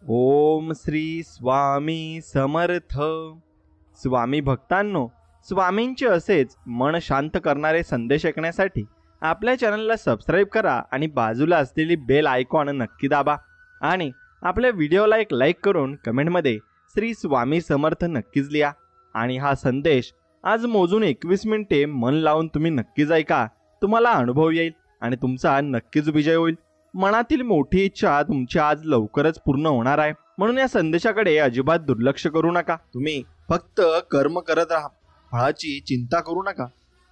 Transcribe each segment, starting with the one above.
ओम श्री स्वामी समर्थ. स्वामी भक्तांनो, स्वामींचे असेच मन शांत करणारे संदेश ऐकण्यासाठी आपल्या चॅनलला सबस्क्राईब करा आणि बाजूला असलेली बेल आयकॉन नक्की दाबा आणि आपल्या व्हिडिओला एक लाईक करून कमेंटमध्ये श्री स्वामी समर्थ नक्कीच लिहा. आणि हा संदेश आज मोजून 21 मिनिटे मन लावून तुम्ही नक्कीच ऐका. तुम्हाला अनुभव येईल आणि तुमचा नक्कीच विजय होईल. मनातील मोठी इच्छा तुमची आज लवकरच पूर्ण होणार आहे, म्हणून या संदेशाकडे अजिबात दुर्लक्ष करू नका. तुम्ही फक्त कर्म करत राहा, फळाची चिंता करू नका.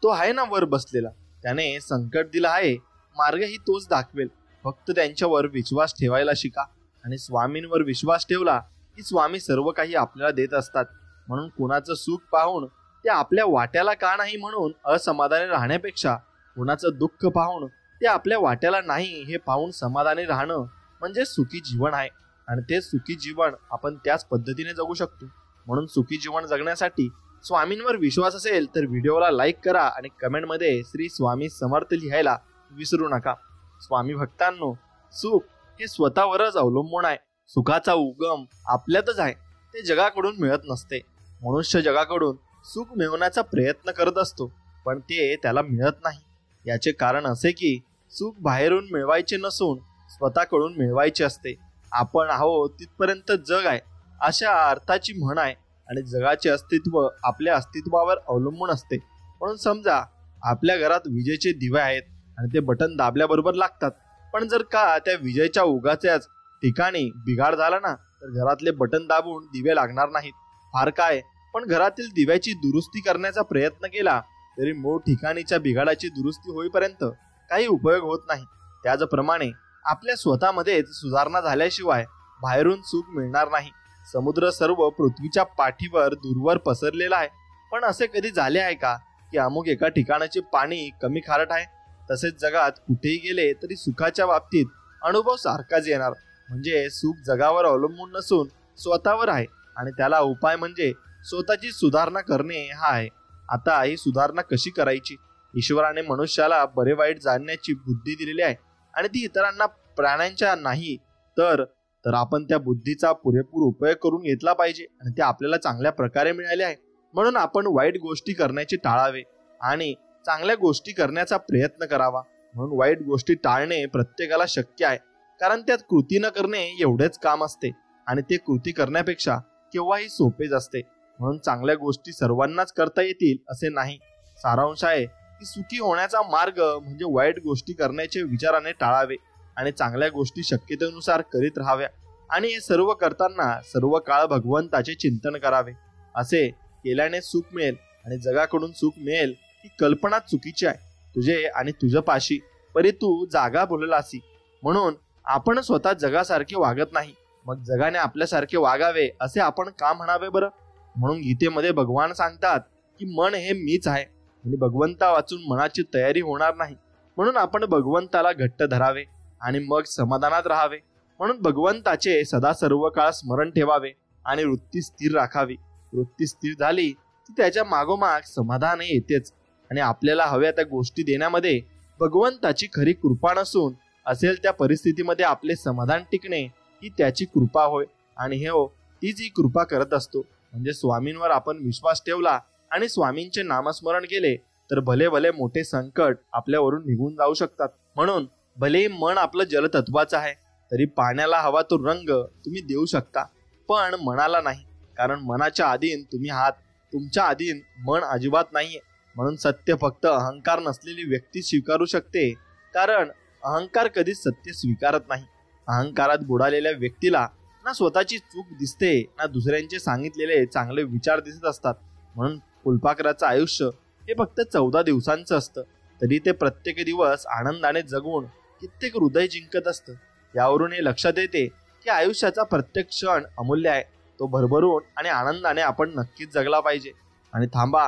तो आहे ना वर बसलेला, त्याने संकट दिलं आहे, मार्गही तोच दाखवेल. फक्त त्यांच्यावर विश्वास ठेवायला शिका आणि स्वामींवर विश्वास ठेवला की स्वामी सर्व काही आपल्याला देत असतात. म्हणून कुणाचं सुख पाहून ते आपल्या वाट्याला का नाही म्हणून असमाधानी राहण्यापेक्षा कुणाचं दुःख पाहून ते आपल्या वाट्याला नाही हे पाहून समाधानी राहणं म्हणजे सुखी जीवन आहे. आणि ते सुखी जीवन आपण त्याच पद्धतीने जगू शकतो. म्हणून सुखी जीवन जगण्यासाठी स्वामींवर विश्वास असेल तर व्हिडिओला लाईक करा आणि कमेंटमध्ये श्री स्वामी समर्थ लिहायला विसरू नका. स्वामी भक्तांनो, सुख हे स्वतःवरच अवलंबून आहे. सुखाचा उगम आपल्यातच आहे, ते जगाकडून मिळत नसते. मनुष्य जगाकडून सुख मिळवण्याचा प्रयत्न करत असतो, पण ते त्याला मिळत नाही. याचे कारण असे की सुख बाहेरून मिळवायचे नसून स्वतःकडून मिळवायचे असते. आपण आहोत तिथपर्यंत जग आहे अशा अर्थाची म्हण आहे आणि जगाचे अस्तित्व आपल्या अस्तित्वावर अवलंबून असते. म्हणून समजा आपल्या घरात विजेचे दिवे आहेत आणि ते बटन दाबल्याबरोबर लागतात, पण जर का त्या विजेच्या उगाच्याच ठिकाणी बिघाड झाला ना तर घरातले बटन दाबून दिवे लागणार नाहीत. फार काय, पण घरातील दिव्याची दुरुस्ती करण्याचा प्रयत्न केला तरी मूळ ठिकाणीच्या बिघाडाची दुरुस्ती होईपर्यंत काही उपयोग होत नाही. त्याचप्रमाणे आपल्या स्वतःमध्येच सुधारणा झाल्याशिवाय बाहेरून सुख मिळणार नाही. समुद्र सर्व पृथ्वीच्या पाठीवर दूरवर पसरलेला आहे, पण असे कधी झाले आहे का की अमुक एका ठिकाणाचे पाणी कमी खारट आहे? तसेच जगात कुठेही गेले तरी सुखाच्या बाबतीत अनुभव सारखाच येणार. म्हणजे सुख जगावर अवलंबून नसून स्वतःवर आहे आणि त्याला उपाय म्हणजे स्वतःची सुधारणा करणे हा आहे. आता ही सुधारणा कशी करायची? ईश्वराने मनुष्याला बरे वाईट जाणण्याची बुद्धी दिलेली आहे आणि ती इतरांना प्राण्यांच्या नाही तर आपण त्या बुद्धीचा पुरेपूर उपयोग करून घेतला पाहिजे आणि ते आपल्याला चांगल्या प्रकारे मिळाले आहे. म्हणून आपण वाईट गोष्टी करण्याचे टाळावे आणि चांगल्या गोष्टी करण्याचा प्रयत्न करावा. म्हणून वाईट गोष्टी टाळणे प्रत्येकाला शक्य आहे, कारण त्यात कृती न करणे एवढेच काम असते आणि ते कृती करण्यापेक्षा केव्हाही सोपेच असते. म्हणून चांगल्या गोष्टी सर्वांनाच करता येतील असे नाही. सारांश आहे की सुखी होण्याचा मार्ग म्हणजे वाईट गोष्टी करण्याचे विचाराने टाळावे आणि चांगल्या गोष्टी शक्यतेनुसार करीत राहाव्या. आणि हे सर्व करताना सर्व काळ भगवंताचे चिंतन करावे. असे केल्याने सुख मिळेल आणि जगाकडून सुख मिळेल ही कल्पना चुकीची आहे. तुझे आणि तुझ्या पाशी परी तू जागा बोललासी. म्हणून आपण स्वतः जगासारखे वागत नाही, मग जगाने आपल्यासारखे वागावे असे आपण का म्हणावे बरं? म्हणून गीतेमध्ये भगवान सांगतात की मन हे मीच आहे आणि भगवंता वाचून मनाची तयारी होणार नाही. म्हणून आपण भगवंताला घट्ट धरावे आणि मग समाधानात राहावे. म्हणून भगवंताचे सदा सर्व काळ स्मरण ठेवावे आणि वृत्ती स्थिर राखावी. वृत्ती स्थिर झाली की त्याच्या मागोमाग समाधान येतेच आणि आपल्याला हव्या त्या गोष्टी देण्यामध्ये भगवंताची खरी कृपा नसून असेल त्या परिस्थितीमध्ये आपले समाधान टिकणे ही त्याची कृपा होय. आणि हे हो, तीच ही कृपा करत असतो. म्हणजे स्वामींवर आपण विश्वास ठेवला आणि स्वामींचे नामस्मरण केले तर भले भले मोठे संकट आपल्यावरून निघून जाऊ शकतात. म्हणून भले मन आपलं जलतत्वाचं आहे तरी पाण्याला हवा तो रंग तुम्ही देऊ शकता, पण मनाला नाही, कारण मनाच्या अधीन तुम्ही आहात. तुमच्या अधीन मन अजिबात नाहीये. म्हणून सत्य फक्त अहंकार नसलेली व्यक्ती स्वीकारू शकते, कारण अहंकार कधीच सत्य स्वीकारत नाही. अहंकारात बुडालेल्या व्यक्तीला ना स्वतःची चूक दिसते ना दुसऱ्यांचे सांगितलेले चांगले विचार दिसत असतात. म्हणून फुलपाखराचं आयुष्य हे फक्त 14 दिवसांचं असतं, तरी ते प्रत्येक दिवस आनंदाने जगून कित्येक हृदय जिंकत असतं. यावरून हे लक्षात येते की आयुष्याचा प्रत्येक क्षण अमूल्य आहे. तो भरभरून आणि आनंदाने आपण नक्कीच जगला पाहिजे. आणि थांबा,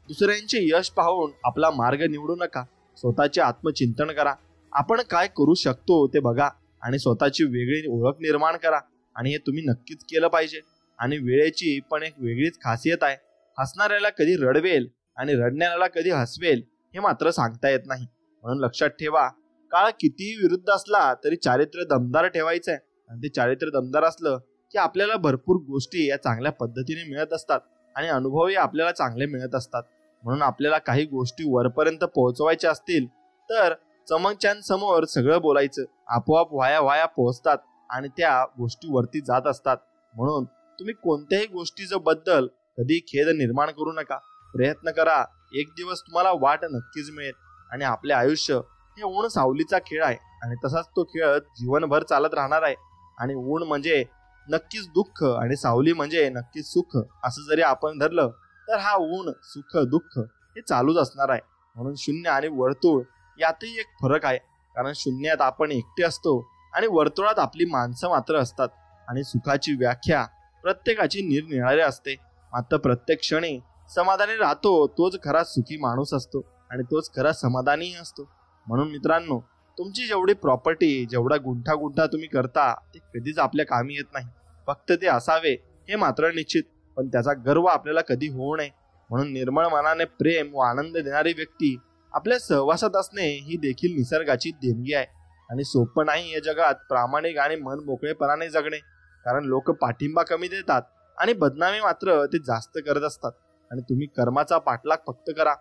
दुसऱ्यांचे यश पाहून आपला मार्ग निवडू नका. स्वतःचे आत्मचिंतन करा. आपण काय करू शकतो ते बघा आणि स्वतःची वेगळी ओळख निर्माण करा. आणि हे तुम्ही नक्कीच केलं पाहिजे. आणि वेळेची पण एक वेगळीच खासियत आहे. हसणाऱ्याला कधी रडवेल आणि रडणाऱ्याला कधी हसवेल हे मात्र सांगता येत नाही. म्हणून लक्षात ठेवा, काळ कितीही विरुद्ध असला तरी चारित्र्य दमदार ठेवायचं आहे. आणि ते चारित्र्य दमदार असलं की आपल्याला भरपूर गोष्टी या चांगल्या पद्धतीने मिळत असतात आणि अनुभवही आपल्याला चांगले मिळत असतात. म्हणून आपल्याला काही गोष्टी वरपर्यंत पोहोचवायच्या असतील तर समोर सगळं बोलायचं, आपोआप वाया पोहोचतात आणि त्या गोष्टी वरती जात असतात. म्हणून तुम्ही कोणत्याही गोष्टीचं बद्दल कधी खेद निर्माण करू नका. प्रयत्न करा, एक दिवस तुम्हाला वाट नक्कीच मिळेल. आणि आपले आयुष्य हे ऊन सावलीचा खेळ आहे आणि तसाच तो खेळ जीवनभर चालत राहणार आहे. आणि ऊन म्हणजे नक्कीच दुःख आणि सावली म्हणजे नक्कीच सुख असं जरी आपण धरलं तर हा ऊन सुख दुःख हे चालूच असणार आहे. म्हणून शून्य आणि वर्तुळ यातही एक फरक आहे. कारण शून्यात आपण एकटे असतो आणि वर्तुळात आपली माणसं मात्र असतात. आणि सुखाची व्याख्या प्रत्येकाची निरनिराळी असते. मात्र प्रत्येक क्षणी समाधानी राहतो तोच खरा सुखी माणूस असतो आणि तोच खरा समाधानी असतो. म्हणून मित्रांनो, तुमची जेवढी प्रॉपर्टी, जेवढा गुंठा तुम्ही करता ते कधीच आपल्या कामी येत नाही. फक्त ते असावे हे मात्र निश्चित, पण त्याचा गर्व आपल्याला कधी होऊ नये. म्हणून निर्मळ मनाने प्रेम व आनंद देणारी व्यक्ती आपल्या सहवासात असणे ही देखील निसर्गाची देणगी आहे. आणि सोपं नाही या जगात प्रामाणिक आणि मन मोकळेपणाने जगणे. कारण लोक पाठिंबा कमी देतात आणि बदनामी मात्र ते जास्त करत असतात. आणि तुम्ही कर्माचा पाठलाग फक्त करा,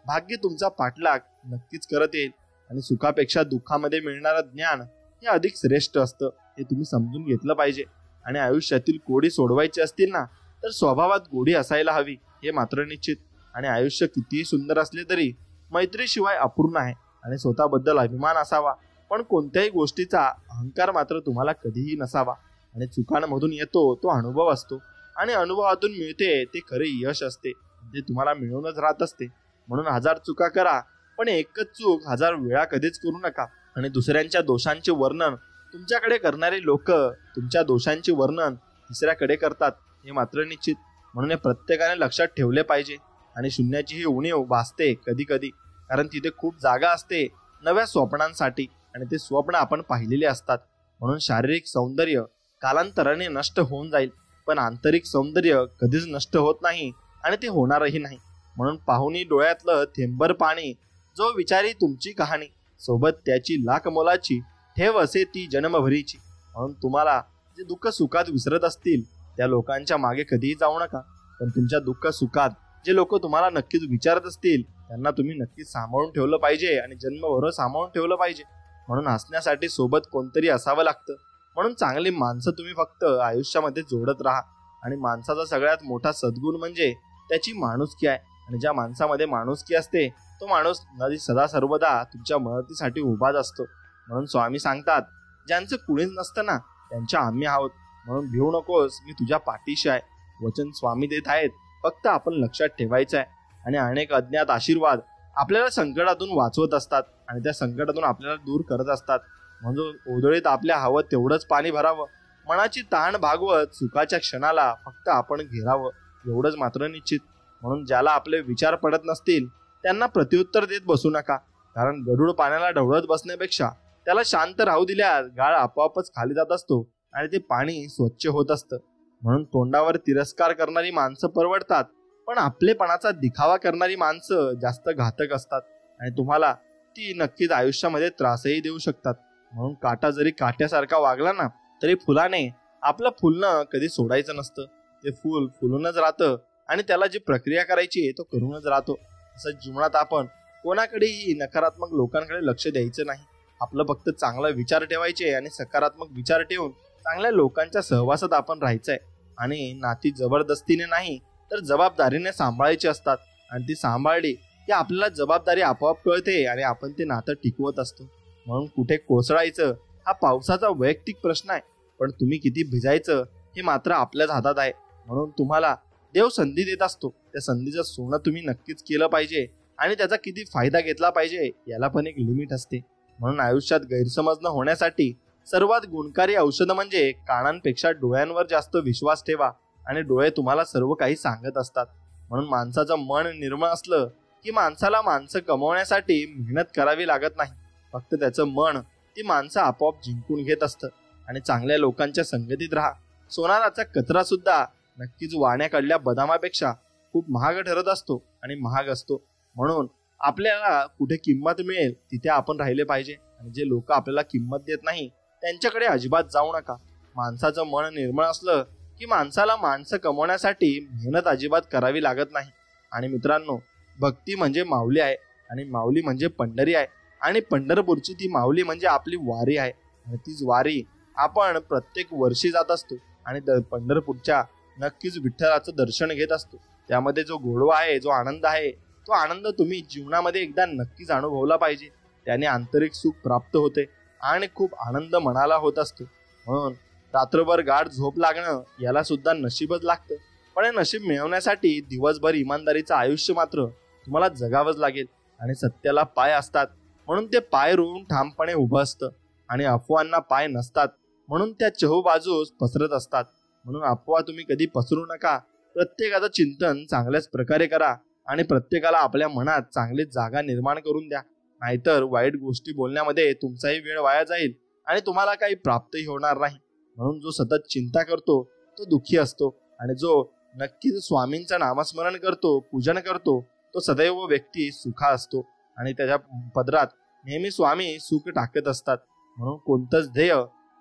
भाग्य तुमचा पाठलाग नक्कीच करत येईल. आणि सुखापेक्षा दुःखामध्ये मिळणारं ज्ञान हे अधिक श्रेष्ठ असतं, हे तुम्ही समजून घेतलं पाहिजे. आणि आयुष्यातील कोडी सोडवायची असतील ना तर स्वभावात गोडी असायला हवी, हे मात्र निश्चित. आणि आयुष्य कितीही सुंदर असले तरी मैत्रीशिवाय अपूर्ण आहे. आणि स्वतःबद्दल अभिमान असावा, पण कोणत्याही गोष्टीचा अहंकार मात्र तुम्हाला कधीही नसावा. आणि चुकांमधून येतो तो अनुभव असतो आणि अनुभवातून मिळते ते खरे यश असते, जे तुम्हाला मिळूनच राहत असते. म्हणून 1000 चुका करा, पण एकच चूक 1000 वेळा कधीच करू नका. आणि दुसऱ्यांच्या दोषांचे वर्णन तुमच्याकडे करणारे लोक तुमच्या दोषांचे वर्णन तिसऱ्याकडे करतात, हे मात्र निश्चित. म्हणून हे प्रत्येकाने लक्षात ठेवले पाहिजे. आणि शून्याची ही उणीव भासते कधी कधी, कारण तिथे खूप जागा असते नव्या स्वप्नांसाठी आणि ते स्वप्न आपण पाहिलेले असतात. म्हणून शारीरिक सौंदर्य कालांतराने नष्ट होऊन जाईल, पण आंतरिक सौंदर्य कधीच नष्ट होत नाही आणि ते होणारही नाही. म्हणून पाहुणी डोळ्यातलं थेंबर पाणी, जो विचारी तुमची कहाणी, सोबत त्याची लाख मोलाची ठेव असे ती जन्मभरीची. म्हणून तुम्हाला जे दुःख सुखात विसरत असतील त्या लोकांच्या मागे कधीही जाऊ नका, पण तुमच्या दुःख सुखात जे लोक तुम्हाला नक्कीच विचारत असतील त्यांना तुम्ही नक्कीच सांभाळून ठेवलं पाहिजे आणि जन्मभर सांभाळून ठेवलं पाहिजे. म्हणून हसण्यासाठी सोबत कोणतरी असावं लागतं. म्हणून चांगली माणसं तुम्ही फक्त आयुष्यामध्ये जोडत राहा. आणि माणसाचा सगळ्यात मोठा सद्गुण म्हणजे त्याची माणुसकी आहे. आणि ज्या माणसामध्ये माणुसकी असते तो माणूस सदा सर्वदा तुमच्या मदतीसाठी उभाच असतो. म्हणून स्वामी सांगतात, ज्यांचं कुणीच नसतं ना त्यांच्या आम्ही आहोत, म्हणून भिवू नकोस, मी तुझ्या पाठीशी आहे. वचन स्वामी देत आहेत, फक्त आपण लक्षात ठेवायचं आहे. आणि अनेक अज्ञात आशीर्वाद आपल्याला संकटातून वाचवत असतात आणि त्या संकटातून आपल्याला दूर करत असतात. म्हणून ओदळीत आपल्या हवं तेवढंच पाणी भरावं, मनाची ताण भागवत सुखाच्या क्षणाला फक्त आपण घेरावं, एवढंच मात्र निश्चित. म्हणून ज्याला आपले विचार पडत नसतील त्यांना प्रत्युत्तर देत बसू नका, कारण गरुड पाण्याला ढवळत बसण्यापेक्षा त्याला शांत राहू दिल्यास गाळ आपोआपच खाली जात असतो आणि ते पाणी स्वच्छ होत असतं. म्हणून तोंडावर तिरस्कार करणारी माणसं परवडतात, पण आपलेपणाचा दिखावा करणारी माणसं जास्त घातक असतात आणि तुम्हाला ती नक्कीच आयुष्यामध्ये त्रासही देऊ शकतात. म्हणून काटा जरी काट्यासारखा वागला ना तरी फुलाने आपलं फुलणं कधी सोडायचं नसतं. ते फुल फुलूनच राहतं आणि त्याला जी प्रक्रिया करायची तो करूनच राहतो. तसंच जीवनात आपण कोणाकडेही नकारात्मक लोकांकडे लक्ष द्यायचं नाही. आपलं फक्त चांगला विचार ठेवायचे आणि सकारात्मक विचार ठेवून चांगल्या लोकांच्या सहवासात आपण राहायचंय. आणि नाती जबरदस्तीने नाही तर जबाबदारीने सांभाळायची असतात आणि ती सांभाळली की आपल्याला जबाबदारी आपोआप कळते आणि आपण ते नातं टिकवत असतो. म्हणून कुठे कोसळायचं हा पावसाचा वैयक्तिक प्रश्न आहे, पण तुम्ही किती भिजायचं हे मात्र आपल्याच हातात आहे. म्हणून तुम्हाला देव संधी देत असतो, त्या संधीचं सोनं तुम्ही नक्कीच केलं पाहिजे आणि त्याचा किती फायदा घेतला पाहिजे याला पण एक लिमिट असते. म्हणून आयुष्यात गैरसमज न होण्यासाठी सर्वात गुणकारी औषध म्हणजे कानांपेक्षा डोळ्यांवर जास्त विश्वास ठेवा आणि डोळे तुम्हाला सर्व काही सांगत असतात. म्हणून माणसाचं मन निर्मळ असलं की माणसाला माणसं कमवण्यासाठी मेहनत करावी लागत नाही, फक्त त्याचं मन ती माणसं आपोआप जिंकून घेत असतं. आणि चांगल्या लोकांच्या संगतीत राहा. सोनाराचा कचरा सुद्धा नक्कीच वाण्याकडल्या बदामापेक्षा खूप महाग ठरत असतो आणि महाग असतो. म्हणून आपल्याला कुठे किंमत मिळेल तिथे आपण राहिले पाहिजे आणि जे लोक आपल्याला किंमत देत नाही त्यांच्याकडे अजिबात जाऊ नका. माणसाचं मन निर्मळ असलं की माणसाला माणसं कमवण्यासाठी मेहनत अजिबात करावी लागत नाही. आणि मित्रांनो, भक्ती म्हणजे माऊली आहे आणि माऊली म्हणजे पंढरी आहे आणि पंढरपूरची ती माऊली म्हणजे आपली वारी आहे. आणि तीच वारी आपण प्रत्येक वर्षी जात असतो आणि पंढरपूरच्या नक्कीच विठ्ठलाचं दर्शन घेत असतो. त्यामध्ये जो गोडवा आहे, जो आनंद आहे, तो आनंद तुम्ही जीवनामध्ये एकदा नक्कीच अनुभवला पाहिजे. त्याने आंतरिक सुख प्राप्त होते आणि खूप आनंद मनाला होत असतो. म्हणून रात्रभर गाढ झोप लागणं याला सुद्धा नशीबच लागतं. पण हे नशीब मिळवण्यासाठी दिवसभर इमानदारीचं आयुष्य मात्र तुम्हाला जगावंच लागेल. आणि सत्याला पाय असतात म्हणून ते पाय रोवून ठामपणे उभं असतं आणि अफवांना पाय नसतात म्हणून त्या चहूबाजूस पसरत असतात. म्हणून अफवा तुम्ही कधी पसरू नका. प्रत्येकाचं चिंतन चांगल्याच प्रकारे करा आणि प्रत्येकाला आपल्या मनात चांगली जागा निर्माण करून द्या. नाहीतर वाईट गोष्टी बोलण्यामध्ये तुमचाही वेळ वाया जाईल आणि तुम्हाला काही प्राप्तही होणार नाही. म्हणून जो सतत चिंता करतो तो दुःखी असतो आणि जो नक्कीच स्वामींचं नामस्मरण करतो, पूजन करतो, तो सदैव व्यक्ती सुखा असतो आणि त्याच्या पदरात नेहमी स्वामी सुख टाकत असतात. म्हणून कोणतंच ध्येय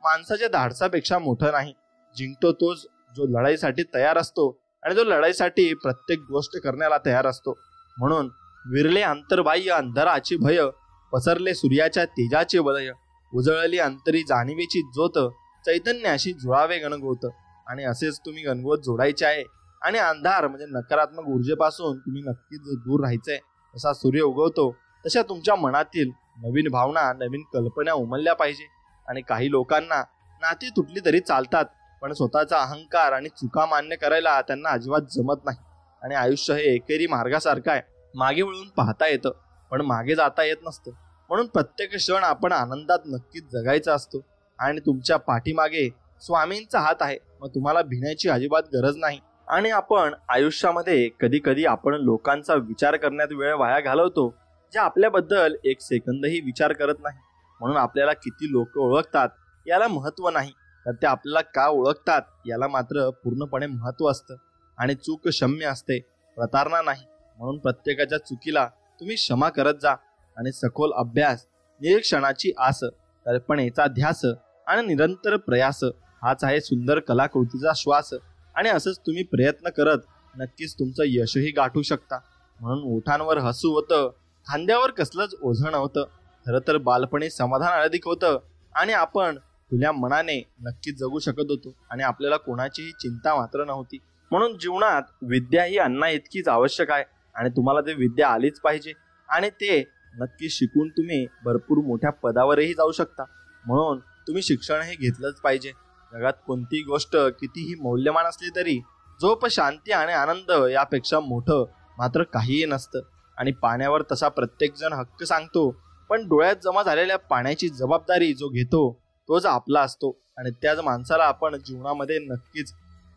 माणसाच्या धाडसापेक्षा मोठं नाही. जिंकतो तोच जो लढाईसाठी तयार असतो आणि जो लढाईसाठी प्रत्येक गोष्ट करण्याला तयार असतो. म्हणून विरले अंतर्बाह्य अंधाराची भय, पसरले सूर्याच्या तेजाचे वलय, उजळली अंतरी जाणीवेची ज्योत, चैतन्याशी जुळावे गणगोत. आणि असेच तुम्ही गणगोत जोडायचे आहे आणि अंधार म्हणजे नकारात्मक ऊर्जेपासून तुम्ही नक्कीच दूर राहायचंय. जसा सूर्य उगवतो तशा तुमच्या मनातील नवीन भावना, नवीन कल्पना उमलल्या पाहिजे. आणि काही लोकांना नाती तुटली तरी चालतात, पण स्वतःचा अहंकार आणि चुका मान्य करायला त्यांना अजिबात जमत नाही. आणि आयुष्य हे एकेरी मार्गासारखं आहे. मागे वळून पाहता येतं पण मागे जाता येत नसतं. म्हणून प्रत्येक क्षण आपण आनंदात नक्कीच जगायचा असतो आणि तुमच्या पाठीमागे स्वामींचा हात आहे. मग तुम्हाला भिण्याची अजिबात गरज नाही. आणि आपण आयुष्यामध्ये कधी कधी आपण लोकांचा विचार करण्यात वेळ वाया घालवतो जे आपल्याबद्दल एक सेकंदही विचार करत नाही. म्हणून आपल्याला किती लोक ओळखतात याला महत्व नाही, तर ते आपल्याला का ओळखतात याला मात्र पूर्णपणे महत्व असतं. आणि चूक क्षम्य असते, प्रतारणा नाही. म्हणून प्रत्येकाच्या चुकीला तुम्ही क्षमा करत जा आणि सखोल अभ्यास, निरीक्षणाची आस, कल्पनेचा ध्यास आणि निरंतर प्रयास हाच आहे सुंदर कलाकृतीचा श्वास. आणि असंच तुम्ही प्रयत्न करत नक्कीच तुमचं यशही गाठू शकता. म्हणून ओठांवर हसू होतं, खांद्यावर कसलंच ओझं नव्हतं. खरं तर बालपणी समाधान अधिक होतं आणि आपण खुल्या मनाने नक्कीच जगू शकत होतो आणि आपल्याला कोणाचीही चिंता मात्र नव्हती. म्हणून जीवनात विद्या ही अन्ना इतकीच आवश्यक आहे आणि तुम्हाला ते विद्या आलीच पाहिजे आणि ते नक्की शिकून तुम्ही भरपूर मोठ्या पदावरही जाऊ शकता. म्हणून तुम्ही शिक्षण हे घेतलंच पाहिजे. जगात कोणतीही गोष्ट कितीही मौल्यवान असली तरी झोप, शांती आणि आनंद यापेक्षा मोठं मात्र काहीही नसतं. आणि पाण्यावर तसा प्रत्येक जण हक्क सांगतो, पण डोळ्यात जमा झालेल्या पाण्याची जबाबदारी जो घेतो तोच आपला असतो. आणि त्याच माणसाला आपण जीवनामध्ये नक्कीच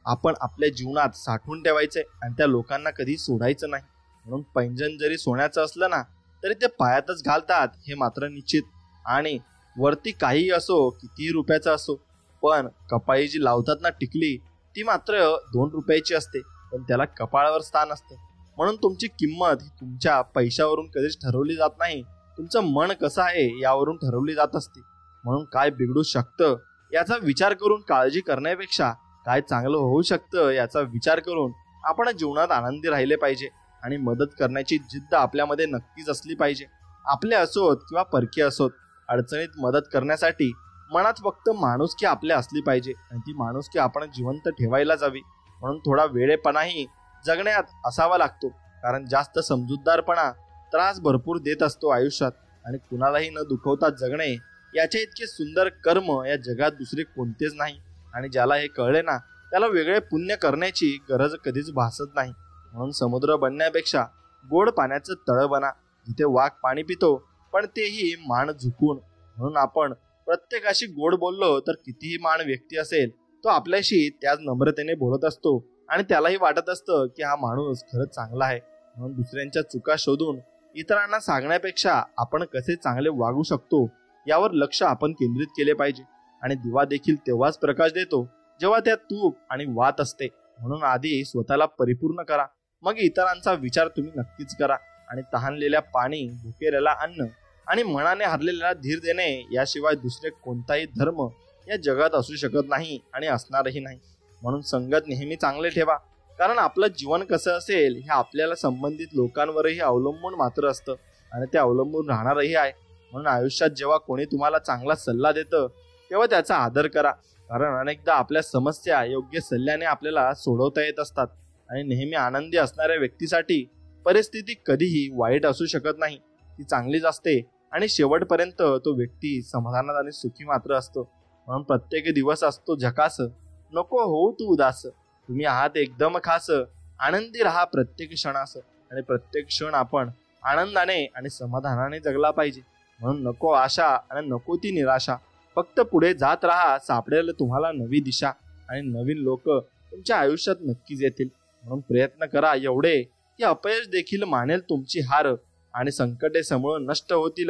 आपण आपल्या जीवनात साठवून ठेवायचे आणि त्या लोकांना कधी सोडायचं नाही. म्हणून पैंजण जरी सोन्याचं असलं ना तरी ते पायातच घालतात हे मात्र निश्चित. आणि वरती काहीही असो, कितीही रुपयाचं असो, पण कपाळी जी लावतात ना टिकली, ती मात्र 2 रुपयाची असते, पण त्याला कपाळावर स्थान असतं. म्हणून तुमची किंमत ही तुमच्या पैशावरून कधीच ठरवली जात नाही, तुमचं मन कसं आहे यावरून ठरवली जात असते. म्हणून काय बिघडू शकतं याचा विचार करून काळजी करण्यापेक्षा काय चांगलं होऊ शकतं याचा विचार करून आपण जीवनात आनंदी राहिले पाहिजे. आणि मदत करण्याची जिद्द आपल्यामध्ये नक्कीच असली पाहिजे. आपले असोत किंवा परकीय असोत, अडचणीत मदत करण्यासाठी मनात फक्त माणुसकी आपल्या असली पाहिजे आणि ती माणुसकी आपण जिवंत ठेवायला जावी. म्हणून थोडा वेळेपणाही जगण्यात असावा लागतो, कारण जास्त समजूतदारपणा त्रास भरपूर देत असतो आयुष्यात. आणि कुणालाही न दुखवता जगणे याचे इतके सुंदर कर्म या जगात दुसरे कोणतेच नाही. आणि ज्याला हे कळले ना त्याला वेगळे पुण्य करण्याची गरज कधीच भासत नाही. म्हणून समुद्र बनण्यापेक्षा गोड पाण्याचं तळ बना, जिथे वाघ पाणी पितो पण तेही मान झुकून. म्हणून आपण प्रत्येकाशी गोड बोललो तर कितीही मान व्यक्ती असेल तो आपल्याशी त्याच नम्रतेने बोलत असतो आणि त्यालाही वाटत असतं की हा माणूस खरंच चांगला आहे. म्हणून दुसऱ्यांच्या चुका शोधून इतरांना सांगण्यापेक्षा आपण कसे चांगले वागू शकतो यावर लक्ष आपण केंद्रित केले पाहिजे. आणि दिवा देखील तेव्हाच प्रकाश देतो जेव्हा त्यात तूप आणि वात असते. म्हणून आधी स्वतःला परिपूर्ण करा, मग इतरांचा विचार तुम्ही नक्कीच करा. आणि तहानलेल्या पाणी, भुकेलेला अन्न आणि मनाने हरलेला धीर देणे याशिवाय दुसरे कोणताही धर्म या जगात असू शकत नाही आणि असणारही नाही. म्हणून संगत नेहमी चांगले ठेवा, कारण आपलं जीवन कसं असेल हे आपल्याला संबंधित लोकांवरही अवलंबून मात्र असतं आणि ते अवलंबून राहणारही आहे. म्हणून आयुष्यात जेव्हा कोणी तुम्हाला चांगला सल्ला देतं तेव्हा त्याचा आदर करा, कारण अनेकदा आपल्या समस्या योग्य सल्ल्याने आपल्याला सोडवता येत असतात. आणि नेहमी आनंदी असणाऱ्या व्यक्तीसाठी परिस्थिती कधीही वाईट असू शकत नाही, ती चांगलीच असते आणि शेवटपर्यंत तो व्यक्ती समाधानात आणि सुखी मात्र असतो. म्हणून प्रत्येक दिवस असतो झकास, नको होऊ तू उदास, तुम्ही आहात एकदम खास, आनंदी राहा प्रत्येक क्षणास, आणि प्रत्येक क्षण आपण आनंदाने आणि समाधानाने जगला पाहिजे. म्हणून नको आशा आणि नको ती निराशा, फक्त पुढे जात राहा, सापडेल तुम्हाला नवी दिशा आणि नवीन लोक तुमच्या आयुष्यात नक्कीच येतील. म्हणून प्रयत्न करा एवढे की अपयश देखील मानेल तुमची हार आणि संकटे समूळ नष्ट होतील.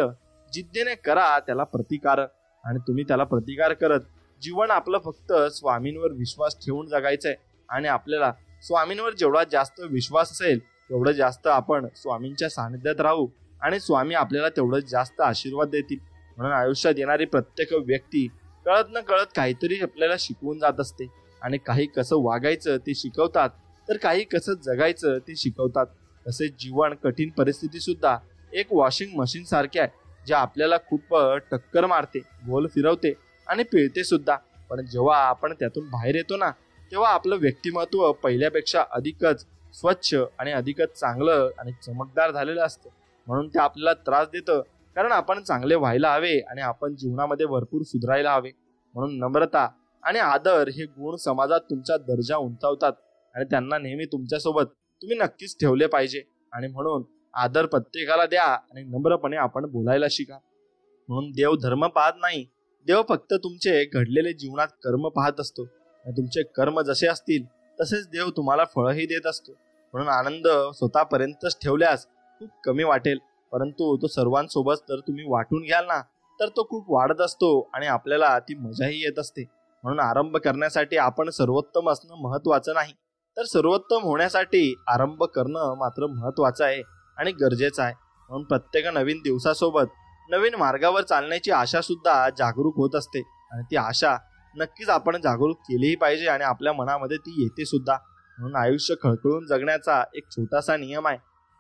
जिद्दीने करा त्याला प्रतिकार आणि तुम्ही त्याला प्रतिकार करत जीवन आपलं फक्त स्वामींवर विश्वास ठेवून जगायचंय. आणि आपल्याला स्वामींवर जेवढा जास्त विश्वास असेल तेवढं जास्त आपण स्वामींच्या सानिध्यात राहू आणि स्वामी आपल्याला तेवढं जास्त आशीर्वाद देतील. म्हणून आयुष्यात येणारी प्रत्येक व्यक्ती कळत न कळत काहीतरी आपल्याला शिकवून जात असते. आणि काही कसं वागायचं ते शिकवतात, तर काही कसं जगायचं ते शिकवतात. तसेच जीवन कठीण परिस्थिती सुद्धा एक वॉशिंग मशीन सारखे आहे, जे आपल्याला खूप टक्कर मारते, गोल फिरवते आणि पिळते सुद्धा. पण जेव्हा आपण त्यातून बाहेर येतो ना, तेव्हा आपलं व्यक्तिमत्व पहिल्यापेक्षा अधिकच स्वच्छ आणि अधिकच चांगलं आणि चमकदार झालेलं असतं. म्हणून ते आपल्याला त्रास देतं, कारण आपण चांगले व्हायला हवे आणि आपण जीवनामध्ये भरपूर सुधारायला हवे. म्हणून नम्रता आणि आदर हे गुण समाजात तुमचा दर्जा उंचावतात आणि त्यांना नेहमी तुमच्यासोबत तुम्ही नक्कीच ठेवले पाहिजे. आणि म्हणून आदर प्रत्येकाला द्या आणि नम्रपणे आपण बोलायला शिका. म्हणून देव धर्म पाहत नाही, देव फक्त तुमचे घडलेले जीवनात कर्म पाहत असतो. आणि तुमचे कर्म जसे असतील तसेच देव तुम्हाला फळही देत असतो. म्हणून आनंद स्वतःपर्यंतच ठेवल्यास खूप कमी वाटेल, परंतु तो सर्वांसोबत जर तुम्ही वाटून घ्याल ना, तर तो खूप वाढत असतो आणि आपल्याला ती मजाही येत असते. म्हणून आरंभ करण्यासाठी आपण सर्वोत्तम असणं महत्वाचं नाही, तर सर्वोत्तम होण्यासाठी आरंभ करणं मात्र महत्वाचं आहे आणि गरजेचं आहे. म्हणून प्रत्येक नवीन दिवसासोबत नवीन मार्गावर चालण्याची आशा सुद्धा जागरूक होत असते आणि ती आशा नक्कीच आपण जागरूक केलीही पाहिजे आणि आपल्या मनामध्ये ती येते सुद्धा. म्हणून आयुष्य खळखळून जगण्याचा एक छोटासा नियम आहे,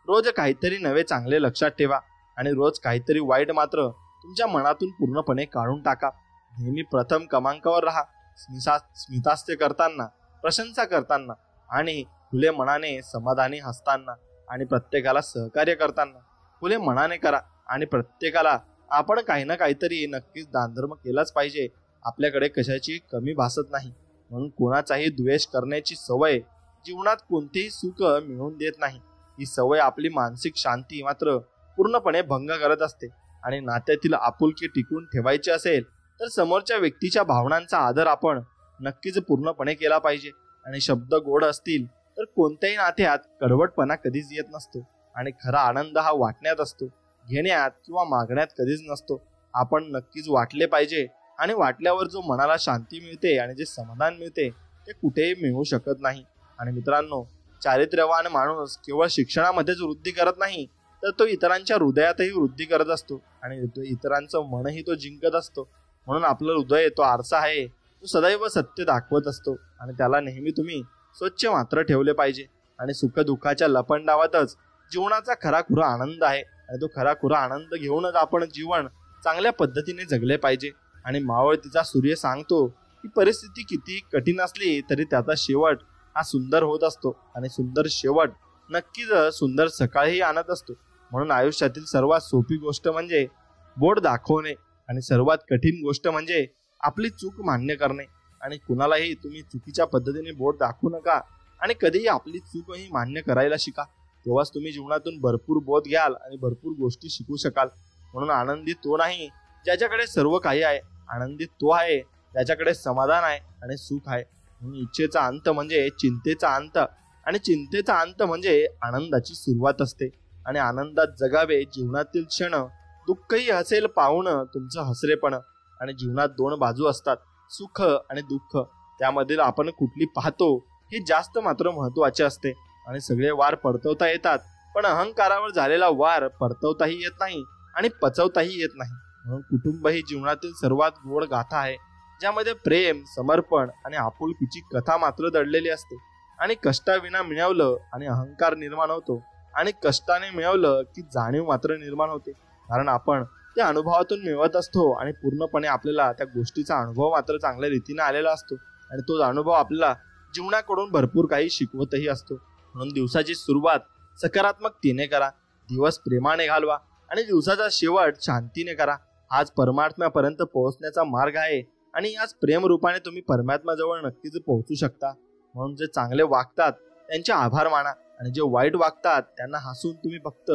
रोज काहीतरी नवे चांगले लक्षात ठेवा आणि रोज काहीतरी वाईट मात्र तुमच्या मनातून पूर्णपणे काढून टाका. नेहमी प्रथम क्रमांकावर राहा, स्मितास्त्य करताना, प्रशंसा करताना आणि खुले मनाने समाधानी हसताना आणि प्रत्येकाला सहकार्य करताना. खुले मनाने करा आणि प्रत्येकाला आपण काही ना काहीतरी नक्कीच दानधर्म केलाच पाहिजे. आपल्याकडे कशाची कमी भासत नाही. म्हणून कोणाचाही द्वेष करण्याची सवय जीवनात कोणतेही सुख मिळवून देत नाही. ही सवय आपली मानसिक शांती मात्र पूर्णपणे भंग करत असते. आणि नात्यातील आपुलकी टिकून ठेवायची असेल तर समोरच्या व्यक्तीच्या भावनांचा आदर आपण नक्कीच पूर्णपणे केला पाहिजे. आणि शब्द गोड असतील तर कोणत्याही नात्यात कडवटपणा कधीच येत नसतो. आणि खरा आनंद हा वाटण्यात असतो, घेण्यात किंवा मागण्यात कधीच नसतो. आपण नक्कीच वाटले पाहिजे आणि वाटल्यावर जो मनाला शांती मिळते आणि जे समाधान मिळते ते कुठेही मिळू शकत नाही. आणि मित्रांनो, चारित्र्यवान माणूस केवळ शिक्षणामध्येच वृद्धी करत नाही, तर तो इतरांच्या हृदयातही वृद्धी करत असतो आणि इतरांचं मनही तो जिंकत असतो. म्हणून आपलं हृदय तो आरसा आहे, तो सदैव सत्य दाखवत असतो आणि त्याला नेहमी तुम्ही स्वच्छ मात्र ठेवले पाहिजे. आणि सुखदुःखाच्या लपंडावातच जीवनाचा खराखुरा आनंद आहे आणि तो खराखुरा आनंद घेऊनच आपण जीवन चांगल्या पद्धतीने जगले पाहिजे. आणि मावळतीचा सूर्य सांगतो की परिस्थिती किती कठीण असली तरी त्याचा शेवट हा सुंदर होत असतो आणि सुंदर शेवट नक्कीच सुंदर सकाळही आणत असतो. म्हणून आयुष्यातील सर्वात सोपी गोष्ट म्हणजे बोट दाखवणे आणि सर्वात कठीण गोष्ट म्हणजे आपली चूक मान्य करणे. आणि कुणालाही तुम्ही चुकीच्या पद्धतीने बोट दाखवू नका आणि कधीही आपली चूकही मान्य करायला शिका. तेव्हाच तुम्ही जीवनातून भरपूर बोध घ्याल आणि भरपूर गोष्टी शिकू शकाल. म्हणून आनंदी तो नाही ज्याच्याकडे सर्व काही आहे, आनंदी तो आहे ज्याच्याकडे समाधान आहे आणि सुख आहे. म्हणून इच्छेचा अंत म्हणजे चिंतेचा अंत आणि चिंतेचा अंत म्हणजे आनंदाची सुरुवात असते. आणि आनंदात जगावे जीवनातील क्षण, दुःखही हसेल पाहून तुमचं हसरेपण. आणि जीवनात दोन बाजू असतात, सुख आणि दुःख. त्यामधील आपण कुठली पाहतो हे जास्त मात्र महत्वाचे असते. आणि सगळे वार परतवता येतात, पण अहंकारावर झालेला वार परतवताही येत नाही आणि पचवताही येत नाही. म्हणून कुटुंब ही जीवनातील सर्वात गोड गाथा आहे. ज्यामध्ये प्रेम, समर्पण आणि आपुलकीची कथा मात्र दडलेली असते. आणि कष्टाविना मिळवलं आणि अहंकार निर्माण होतो, आणि कष्टाने मिळवलं की जाणीव मात्र निर्माण होते. कारण आपण त्या अनुभवातून मिळवत असतो आणि पूर्णपणे आपल्याला त्या गोष्टीचा अनुभव मात्र चांगल्या रीतीने आलेला असतो. आणि तो अनुभव आपल्याला जीवनाकडून भरपूर काही शिकवतही असतो. म्हणून दिवसाची सुरुवात सकारात्मकतेने करा, दिवस प्रेमाने घालवा आणि दिवसाचा शेवट शांतीने करा. हाच परमात्म्यापर्यंत पोहोचण्याचा मार्ग आहे आणि याच प्रेम रूपाने तुम्ही परमात्म्याजवळ नक्कीच पोहोचू शकता. म्हणून जे चांगले वागतात त्यांचे आभार माना आणि जे वाईट वागतात त्यांना हसून तुम्ही फक्त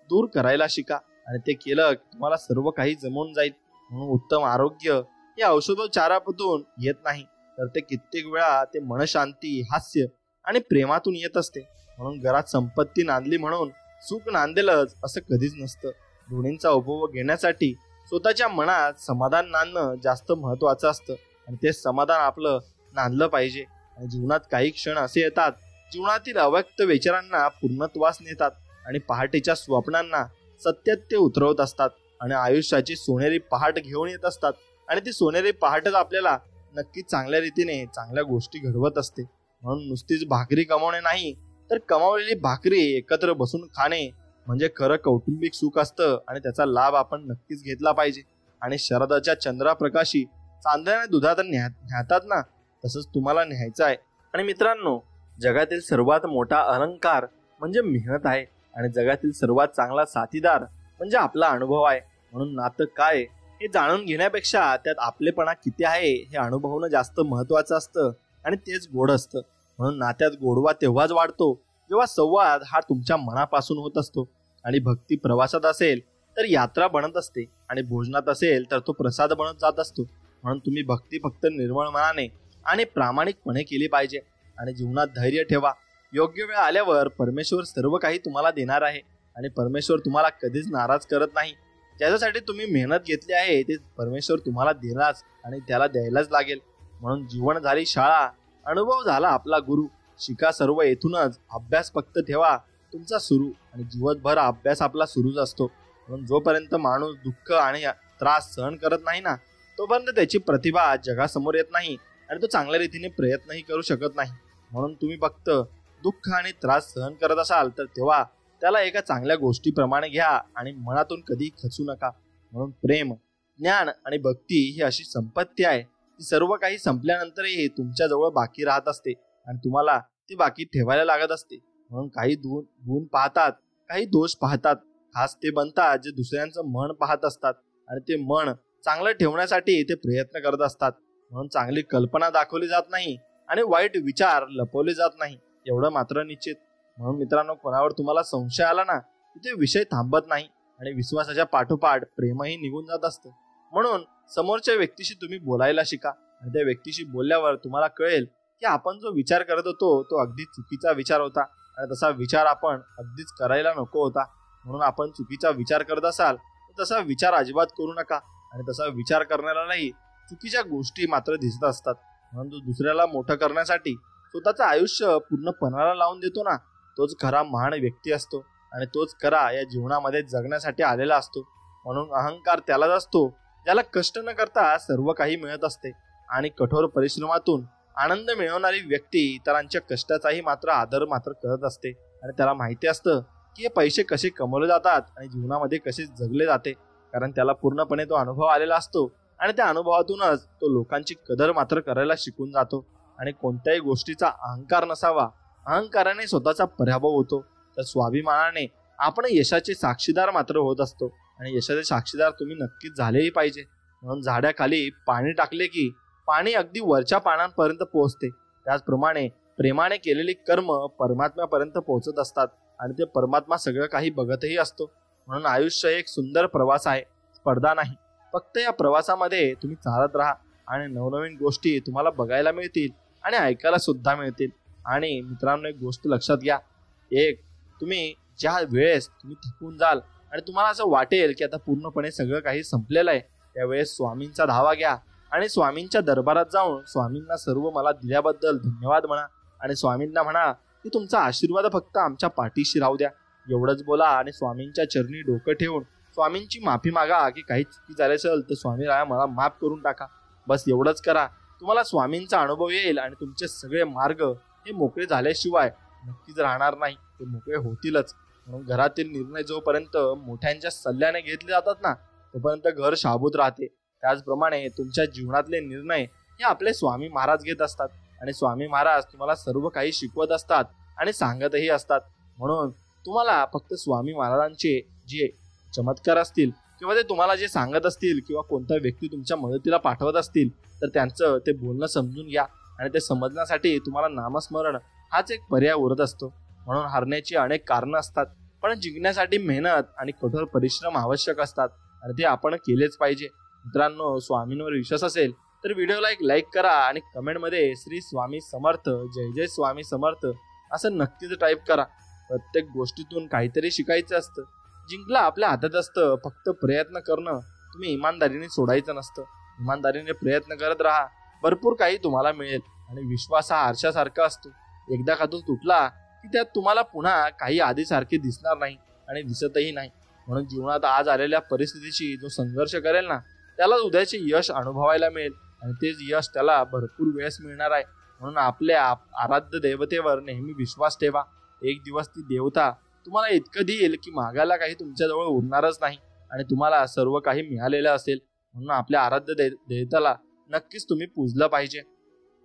दूर करायला शिका. आणि ते केलं की तुम्हाला सर्व काही जमून जाईल. म्हणून उत्तम आरोग्य हे औषधोपचारापासून येत नाही, तर ते कित्येक वेळा ते मनशांती, हास्य आणि प्रेमातून येत असते. म्हणून घरात संपत्ती नांदली म्हणून सुख नांदेलच असं कधीच नसतं. दोन्हींचा उपभोग घेण्यासाठी स्वतःच्या मनात समाधान नांदणं जास्त महत्वाचं असतं आणि ते समाधान आपलं नांदलं पाहिजे. आणि जीवनात काही क्षण असे येतात, जीवनातील अव्यक्त विचारांना पूर्णत्वास नेतात आणि पहाटेच्या स्वप्नांना सत्यात ते उतरवत असतात आणि आयुष्याची सोनेरी पहाट घेऊन येत असतात. आणि ती सोनेरी पहाटच आपल्याला नक्की चांगल्या रीतीने चांगल्या गोष्टी घडवत असते. म्हणून नुसतीच भाकरी कमावणे नाही, तर कमावलेली भाकरी एकत्र बसून खाणे म्हणजे खरं कौटुंबिक सुख असतं आणि त्याचा लाभ आपण नक्कीच घेतला पाहिजे. आणि शरदाच्या चंद्राप्रकाशी चांदण्याने दुधात न्याहातात ना, तसंच तुम्हाला न्यायचं आहे. आणि मित्रांनो, जगातील सर्वात मोठा अलंकार म्हणजे मेहनत आहे आणि जगातील सर्वात चांगला साथीदार म्हणजे आपला अनुभव आहे. म्हणून नातं काय हे जाणून घेण्यापेक्षा त्यात आपलेपणा किती आहे हे अनुभवणं जास्त महत्वाचं असतं आणि तेच गोड असतं. म्हणून नात्यात गोडवा तेव्हाच वाढतो जेव्हा संवाद हा तुमच्या मनापासून होत असतो. आणि भक्ती प्रवासात असेल तर यात्रा बनत असते आणि भोजनात असेल तर तो प्रसाद बनत जात असतो. म्हणून तुम्ही भक्ती फक्त निर्मळ मनाने आणि प्रामाणिकपणे केली पाहिजे. आणि जीवनात धैर्य ठेवा. योग्य वेळ आल्यावर परमेश्वर सर्व काही तुम्हाला देणार आहे आणि परमेश्वर तुम्हाला कधीच नाराज करत नाही. ज्याच्यासाठी तुम्ही मेहनत घेतली आहे ते परमेश्वर तुम्हाला देणारच आणि त्याला द्यायलाच लागेल. म्हणून जीवन झाली शाळा, अनुभव झाला आपला गुरु. शिका सर्व येथूनच, अभ्यास फक्त ठेवा तुमचा सुरू. आणि जीवनभर अभ्यास आपला सुरूच असतो. म्हणून जोपर्यंत माणूस दुःख आणि त्रास सहन करत नाही ना, तोपर्यंत त्याची प्रतिभा जगासमोर येत नाही आणि तो चांगल्या रीतीने प्रयत्नही करू शकत नाही. म्हणून तुम्ही फक्त दुःख आणि त्रास सहन करत असाल तर तेव्हा त्याला एका चांगल्या गोष्टीप्रमाणे घ्या आणि मनातून कधी खचू नका. म्हणून प्रेम, ज्ञान आणि भक्ती ही अशी संपत्ती आहे की सर्व काही संपल्यानंतरही तुमच्या जवळ बाकी राहत असते आणि तुम्हाला ती बाकी ठेवायला लागत असते. म्हणून काही गुण पाहतात, काही दोष पाहतात. खास ते बनतात जे दुसऱ्यांचं मन पाहत असतात आणि ते मन चांगलं ठेवण्यासाठी ते प्रयत्न करत असतात. म्हणून चांगली कल्पना दाखवली जात नाही आणि वाईट विचार लपवले जात नाही, एवढं मात्र निश्चित. म्हणून मित्रांनो, कोणावर तुम्हाला संशय आला ना, तिथे विषय थांबत नाही आणि विश्वासाच्या पाठोपाठ प्रेमही निघून जात असतं. म्हणून समोरच्या व्यक्तीशी तुम्ही बोलायला शिका आणि त्या व्यक्तीशी बोलल्यावर तुम्हाला कळेल की आपण जो विचार करत होतो तो अगदी चुकीचा विचार होता आणि तसा विचार आपण अगदीच करायला नको होता. म्हणून आपण चुकीचा विचार करत असाल तर तसा विचार अजिबात करू नका. आणि तसा विचार करणाऱ्यालाही चुकीच्या गोष्टी मात्र दिसत असतात. म्हणून जो दुसऱ्याला मोठं करण्यासाठी स्वतःचं आयुष्य पूर्ण पणाला लावून देतो ना, तोच खरा महान व्यक्ती असतो आणि तोच खरा या जीवनामध्ये जगण्यासाठी आलेला असतो. म्हणून अहंकार त्यालाच असतो ज्याला कष्ट न करता सर्व काही मिळत असते. आणि कठोर परिश्रमातून आनंद मिळवणारी व्यक्ती इतरांच्या कष्टाचाही मात्र आदर मात्र करत असते आणि त्याला माहिती असतं की हे पैसे कसे कमवले जातात आणि जीवनामध्ये कसे जगले जाते, कारण त्याला पूर्णपणे तो अनुभव आलेला असतो आणि त्या अनुभवातूनच तो लोकांची कदर मात्र करायला शिकून जातो. आणि कोणत्याही गोष्टीचा अहंकार नसावा. अहंकाराने स्वतःचा पराभव होतो, तर स्वाभिमानाने आपण यशाचे साक्षीदार मात्र होत असतो आणि यशाचे साक्षीदार तुम्ही नक्कीच झालेही पाहिजे. म्हणून झाडाखाली पाणी टाकले की पाणी अगदी वरच्या पानांपर्यंत पोहोचते. त्याचप्रमाणे प्रेमाने केलेली कर्म परमात्म्यापर्यंत पोहोचत असतात आणि ते परमात्मा सगळं काही बघतही असतो. म्हणून आयुष्य एक सुंदर प्रवास आहे, स्पर्धा नाही. फक्त या प्रवासामध्ये तुम्ही चालत राहा आणि नवनवीन गोष्टी तुम्हाला बघायला मिळतील आणि ऐकायला सुद्धा मिळतील. आणि मित्रांनो, एक गोष्ट लक्षात घ्या, तुम्ही ज्या वेळेस तुम्ही थकून जाल आणि तुम्हाला असं वाटेल की आता पूर्णपणे सगळं काही संपलेलं आहे, त्यावेळेस स्वामींचा धावा घ्या आणि स्वामींच्या दरबारात जाऊन स्वामींना सर्व मला दिल्याबद्दल धन्यवाद म्हणा आणि स्वामींना म्हणा की तुमचा आशीर्वाद फक्त आमच्या पाठीशी राहू द्या. एवढंच बोला आणि स्वामींच्या चरणी डोकं ठेवून स्वामींची माफी मागा की काही चुकी झाली असेल तर स्वामी राया मला माफ करून टाका. बस एवढंच करा, तुम्हाला स्वामींचा अनुभव येईल आणि तुमचे सगळे मार्ग हे मोकळे झाल्याशिवाय नक्कीच राहणार नाही, ते मोकळे होतीलच. म्हणून घरातील निर्णय जोपर्यंत मोठ्यांच्या सल्ल्याने घेतले जातात ना, तोपर्यंत घर शाबूत राहते. त्याचप्रमाणे तुमच्या जीवनातले निर्णय हे आपले स्वामी महाराज घेत असतात आणि स्वामी महाराज तुम्हाला सर्व काही शिकवत असतात आणि सांगतही असतात. म्हणून तुम्हाला फक्त स्वामी महाराजांचे जे चमत्कार असतील किंवा ते तुम्हाला जे सांगत असतील किंवा कोणता व्यक्ती तुमच्या मदतीला पाठवत असतील तर त्यांचं ते बोलणं समजून घ्या आणि ते समजण्यासाठी तुम्हाला नामस्मरण हाच एक पर्याय उरत असतो. म्हणून हरण्याची अनेक कारणं असतात, पण जिंकण्यासाठी मेहनत आणि कठोर परिश्रम आवश्यक असतात आणि ते आपण केलेच पाहिजे. मित्रांनो, स्वामींवर विश्वास असेल तर व्हिडिओला एक लाईक करा आणि कमेंटमध्ये श्री स्वामी समर्थ, जय जय स्वामी समर्थ असं नक्कीच टाईप करा. प्रत्येक गोष्टीतून काहीतरी शिकायचं असतं. जिंकला आपल्या हातात असतं, फक्त प्रयत्न करणं तुम्ही इमानदारीने सोडायचं नसतं. इमानदारीने प्रयत्न करत राहा, भरपूर काही तुम्हाला मिळेल. आणि विश्वास हा आरशासारखा असतो, एकदा का तो तुटला की त्यात तुम्हाला पुन्हा काही आधीसारखे दिसणार नाही आणि दिसतही नाही. म्हणून जीवनात आज आलेल्या परिस्थितीशी जो संघर्ष करेल ना, त्याला उद्याचे यश अनुभवायला मिळेल आणि तेच यश त्याला भरपूर वेळेस मिळणार आहे. म्हणून आपल्या आराध्य देवतेवर नेहमी विश्वास ठेवा. एक दिवस ती देवता तुम्हाला इतकं देईल की मागायला काही तुमच्याजवळ उरणारच नाही आणि तुम्हाला सर्व काही मिळालेलं असेल. म्हणून आपल्या आराध्य देवताला नक्कीच तुम्ही पूजलं पाहिजे.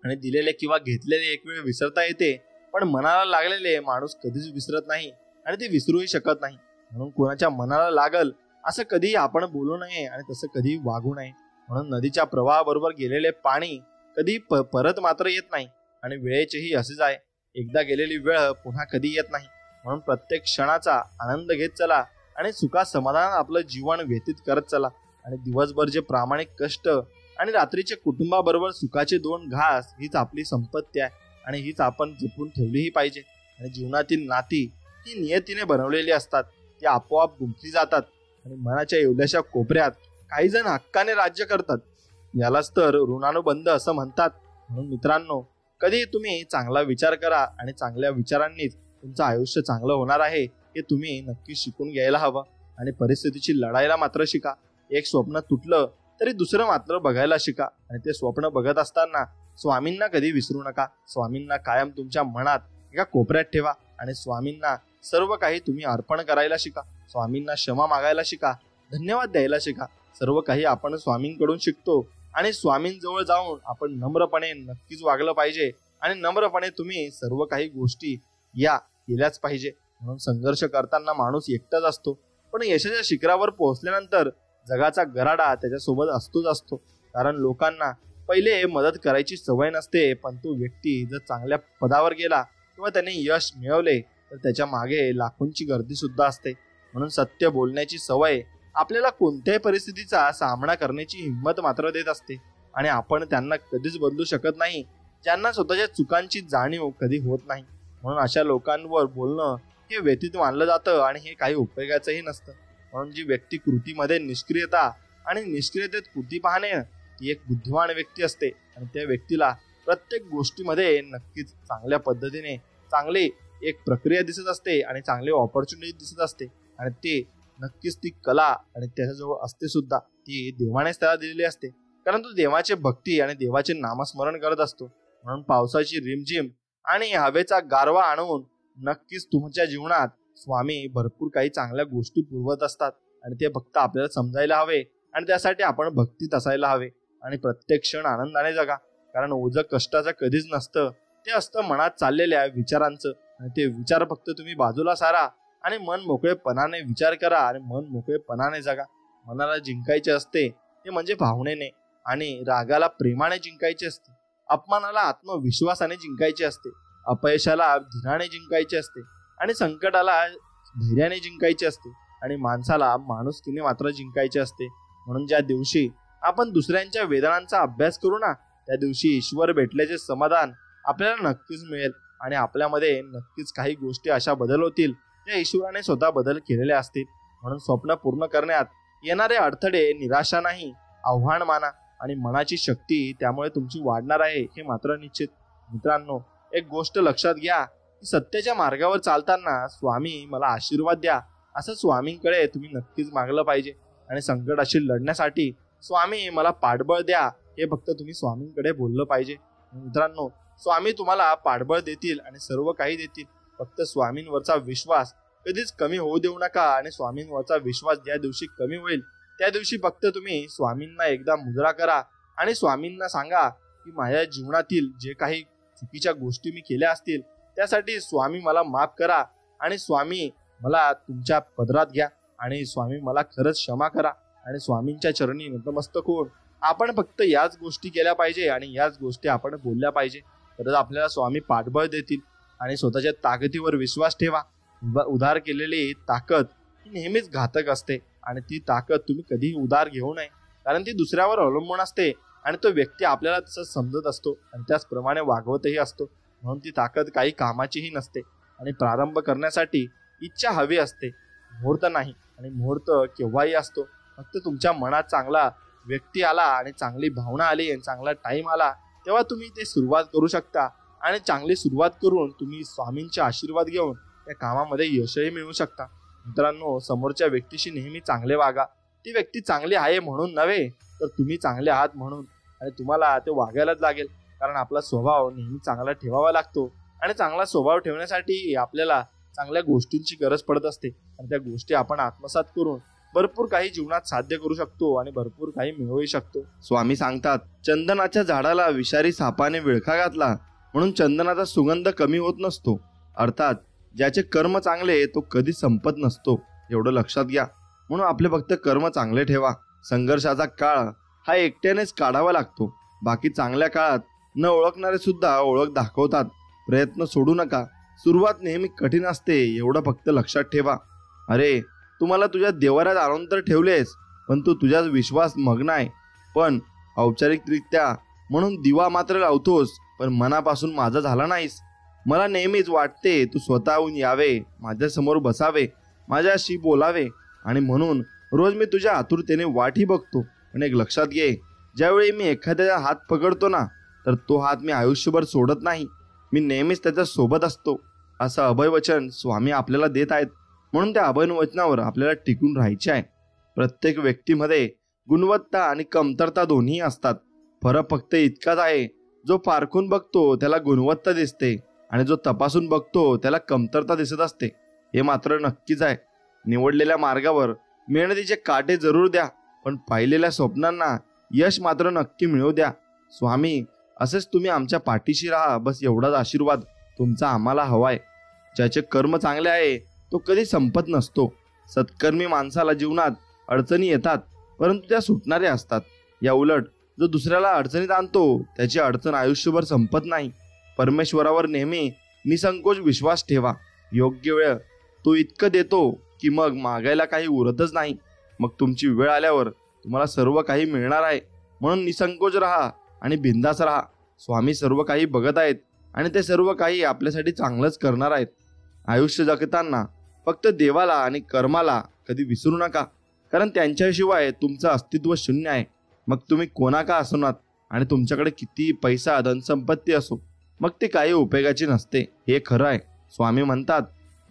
आणि दिलेले किंवा घेतलेले एक वेळ विसरता येते, पण मनाला लागलेले माणूस कधीच विसरत नाही आणि ते विसरूही शकत नाही. म्हणून कोणाच्या मनाला लागल असं कधीही आपण बोलू नये आणि तसं कधीही वागू नये. म्हणून नदीच्या प्रवाहाबरोबर गेलेले पाणी कधी परत मात्र येत नाही आणि वेळेचेही असेच आहे, एकदा गेलेली वेळ पुन्हा कधी येत नाही. म्हणून प्रत्येक क्षणाचा आनंद घेत चला आणि सुखा समाधान आपलं जीवन व्यतीत करत चला. आणि दिवसभर जे प्रामाणिक कष्ट आणि रात्रीचे कुटुंबाबरोबर सुखाचे 2 घास हीच आपली संपत्ती आहे आणि हीच आपण जपून ठेवलीही पाहिजे. आणि जीवनातील नाती ही नियतीने बनवलेली असतात, ती आपोआप गुंफली जातात आणि मनाच्या एवढ्याशा कोपऱ्यात काही जण हक्काने राज्य करतात. यालाच तर ऋणानुबंध असं म्हणतात. म्हणून मित्रांनो, कधी तुम्ही चांगला विचार करा आणि चांगल्या विचारांनीच तुमचं आयुष्य चांगलं होणार आहे हे तुम्ही नक्की शिकून घ्यायला हवं. आणि परिस्थितीची लढायला मात्र शिका. एक स्वप्न तुटलं तरी दुसरं मात्र बघायला शिका आणि ते स्वप्न बघत असताना स्वामींना कधी विसरू नका. स्वामींना कायम तुमच्या मनात एका कोपऱ्यात ठेवा आणि स्वामींना सर्व काही तुम्ही अर्पण करायला शिका. स्वामींना क्षमा मागायला शिका, धन्यवाद द्यायला शिका. सर्व काही आपण स्वामींकडून शिकतो आणि स्वामींजवळ जाऊन आपण नम्रपणे नक्कीच वागलं पाहिजे आणि नम्रपणे तुम्ही सर्व काही गोष्टी या केल्याच पाहिजे. म्हणून संघर्ष करताना माणूस एकटाच असतो, पण यशाच्या शिखरावर पोहोचल्यानंतर जगाचा गराडा त्याच्यासोबत असतोच असतो. कारण लोकांना पहिले मदत करायची सवय नसते, पण तो व्यक्ती जर चांगल्या पदावर गेला किंवा त्याने यश मिळवले तर त्याच्या मागे लाखोंची गर्दी सुद्धा असते. म्हणून सत्य बोलण्याची सवय आपल्याला कोणत्याही परिस्थितीचा सामना करण्याची हिंमत मात्र देत असते आणि आपण त्यांना कधीच बदलू शकत नाही ज्यांना स्वतःच्या चुकांची जाणीव कधी होत नाही. म्हणून अशा लोकांवर बोलणं हे व्यतीत मानलं जातं आणि हे काही उपयोगाचंही नसतं. म्हणून जी व्यक्ती कृतीमध्ये निष्क्रियता आणि निष्क्रियतेत कृती पाहणे ती एक बुद्धिमान व्यक्ती असते आणि त्या व्यक्तीला प्रत्येक गोष्टीमध्ये नक्कीच चांगल्या पद्धतीने चांगली एक प्रक्रिया दिसत असते आणि चांगली ऑपॉर्च्युनिटी दिसत असते आणि ते नक्कीच ती कला आणि त्याच्याजवळ असते सुद्धा, ती देवानेच त्याला दिलेली असते. कारण तो देवाचे भक्ती आणि देवाचे नामस्मरण करत असतो. म्हणून पावसाची रिमझिम आणि हवेचा गारवा आणून नक्कीच तुमच्या जीवनात स्वामी भरपूर काही चांगल्या गोष्टी पुरवत असतात आणि ते फक्त आपल्याला समजायला हवे आणि त्यासाठी आपण भक्तीत असायला हवे आणि प्रत्येक क्षण आनंदाने जगा. कारण ओझं कष्टाचं कधीच नसतं, ते असतं मनात चाललेल्या विचारांचं आणि ते विचार फक्त तुम्ही बाजूला सारा आणि मन मोकळेपणाने विचार करा आणि मन मोकळेपणाने जगा. मनाला जिंकायचे असते ते म्हणजे भावनेने आणि रागाला प्रेमाने जिंकायचे असते. अपमानाला आत्मविश्वासाने जिंकायचे असते. अपयशाला धीराने जिंकायचे असते आणि संकटाला धैर्याने जिंकायचे असते आणि माणसाला माणुसकीने मात्र जिंकायचे असते. म्हणून ज्या दिवशी आपण दुसऱ्यांच्या वेदनांचा अभ्यास करू ना, त्या दिवशी ईश्वर भेटल्याचे समाधान आपल्याला नक्कीच मिळेल आणि आपल्यामध्ये नक्कीच काही गोष्टी अशा बदल होतील त्या ईश्वराने स्वतः बदल केलेले असतील. म्हणून स्वप्न पूर्ण करण्यात येणारे अडथळे निराशा नाही, आव्हान माना आणि मनाची शक्ती त्यामुळे तुमची वाढणार आहे हे मात्र निश्चित. मित्रांनो, एक गोष्ट लक्षात घ्या की सत्याच्या मार्गावर चालताना स्वामी मला आशीर्वाद द्या असं स्वामींकडे तुम्ही नक्कीच मागलं पाहिजे आणि संकटाशी लढण्यासाठी स्वामी मला पाठबळ द्या हे फक्त तुम्ही स्वामींकडे बोललं पाहिजे. मित्रांनो, स्वामी तुम्हाला पाठबळ देतील आणि सर्व काही देतील. फक्त स्वामींवरचा विश्वास कधीच कमी होऊ देऊ नका. आणि स्वामींवरचा विश्वास ज्या दिवशी कमी होईल त्या दिवशी फक्त तुम्ही स्वामींना एकदा मुजरा करा आणि स्वामींना सांगा की माझ्या जीवनातील जे काही चुकीच्या गोष्टी मी केल्या असतील त्यासाठी स्वामी मला माफ करा आणि स्वामी मला तुमच्या पदरात घ्या आणि स्वामी मला खरंच क्षमा करा. आणि स्वामींच्या चरणी नतमस्तक होऊन आपण फक्त याच गोष्टी केल्या पाहिजे आणि याच गोष्टी आपण बोलल्या पाहिजे. तरच आपल्याला स्वामी पाठबळ देतील. आणि स्वतःच्या ताकदीवर विश्वास ठेवा. उधार केलेली ताकद ही नेहमीच घातक असते आणि ती ताकद तुम्ही कधीही उधार घेऊ नये, कारण ती दुसऱ्यावर अवलंबून असते आणि तो व्यक्ती आपल्याला तसं समजत असतो आणि त्याचप्रमाणे वागवतही असतो. म्हणून ती ताकद काही कामाचीही नसते. आणि प्रारंभ करण्यासाठी इच्छा हवी असते, मुहूर्त नाही. आणि मुहूर्त केव्हाही असतो, फक्त तुमच्या मनात चांगला व्यक्ती आला आणि चांगली भावना आली आणि चांगला टाइम आला तेव्हा तुम्ही ते सुरुवात करू शकता. आणि चांगली सुरुवात करून तुम्ही स्वामींचे आशीर्वाद घेऊन त्या कामामध्ये यशही मिळवू शकता. मित्रांनो, समोरच्या व्यक्तीशी नेहमी चांगले वागा. ती व्यक्ती चांगली आहे म्हणून नव्हे तर तुम्ही चांगले आहात म्हणून. आणि तुम्हाला ते वागायलाच लागेल, कारण आपला स्वभाव नेहमी चांगला ठेवावा लागतो. आणि चांगला स्वभाव ठेवण्यासाठी आपल्याला चांगल्या गोष्टींची गरज पडत असते आणि त्या गोष्टी आपण आत्मसात करून भरपूर काही जीवनात साध्य करू शकतो आणि भरपूर काही मिळवू शकतो. स्वामी सांगतात, चंदनाच्या झाडाला विषारी सापाने विळखा घातला म्हणून चंदनाचा सुगंध कमी होत नसतो. अर्थात ज्याचे कर्म चांगले तो कधी संपत नसतो, एवढं लक्षात घ्या. म्हणून आपले फक्त कर्म चांगले ठेवा. संघर्षाचा काळ हा एकट्यानेच काढावा लागतो. बाकी चांगल्या काळात न ओळखणारे सुद्धा ओळख दाखवतात. प्रयत्न सोडू नका. सुरुवात नेहमी कठीण असते, एवढं फक्त लक्षात ठेवा. अरे, तुम्हाला तुझ्या देवाऱ्यात आणून तर ठेवलेस, पण तू तुझ्याच विश्वास मग्न आहे. पण औपचारिकरित्या म्हणून दिवा मात्र लावतोस, पण मनापासून माझा झाला नाहीस. मला नेहमीच वाटते तू स्वतःहून यावे, माझ्यासमोर बसावे, माझ्याशी बोलावे. आणि म्हणून रोज मी तुझ्या आतुरतेने वाटही बघतो. पण एक लक्षात घे, ज्यावेळी मी एखाद्याचा हात पकडतो ना, तर तो हात मी आयुष्यभर सोडत नाही. मी नेहमीच त्याच्या सोबत असतो. असं अभयवचन स्वामी आपल्याला देत आहेत. म्हणून त्या अभयवचनावर आपल्याला टिकून राहायचे आहे. प्रत्येक व्यक्तीमध्ये गुणवत्ता आणि कमतरता दोन्ही असतात. फरक फक्त इतकाच आहे, जो पारखून बघतो त्याला गुणवत्ता दिसते आणि जो तपासून बघतो त्याला कमतरता दिसत असते. हे मात्र नक्कीच आहे. निवडलेल्या मार्गावर मेहनतीचे काटे जरूर द्या, पण पाहिलेल्या स्वप्नांना यश मात्र नक्की मिळवू द्या. स्वामी, असेच तुम्ही आमच्या पाठीशी राहा, बस एवढाच आशीर्वाद तुमचा आम्हाला हवाय. ज्याचे कर्म चांगले आहे तो कधी संपत नसतो. सत्कर्मी माणसाला जीवनात अडचणी येतात, परंतु त्या सुटणाऱ्या असतात. या उलट जो दुसऱ्याला अडचणीत आणतो त्याची अडचण आयुष्यभर संपत नाही. परमेश्वरावर नेहमी निसंकोच विश्वास ठेवा. योग्य वेळ तो इतकं देतो की मग मागायला काही उरतच नाही. मग तुमची वेळ आल्यावर तुम्हाला सर्व काही मिळणार आहे. म्हणून निसंकोच राहा आणि बिंदास राहा. स्वामी सर्व काही बघत आहेत आणि ते सर्व काही आपल्यासाठी चांगलंच करणार आहेत. आयुष्य जगताना फक्त देवाला आणि कर्माला कधी विसरू नका, कारण त्यांच्याशिवाय तुमचं अस्तित्व शून्य आहे. मग तुम्ही कोणा का असणार आणि तुमच्याकडे किती पैसा धनसंपत्ती असो, मग ते काही उपयोगाची नसते. हे खरं आहे. स्वामी म्हणतात,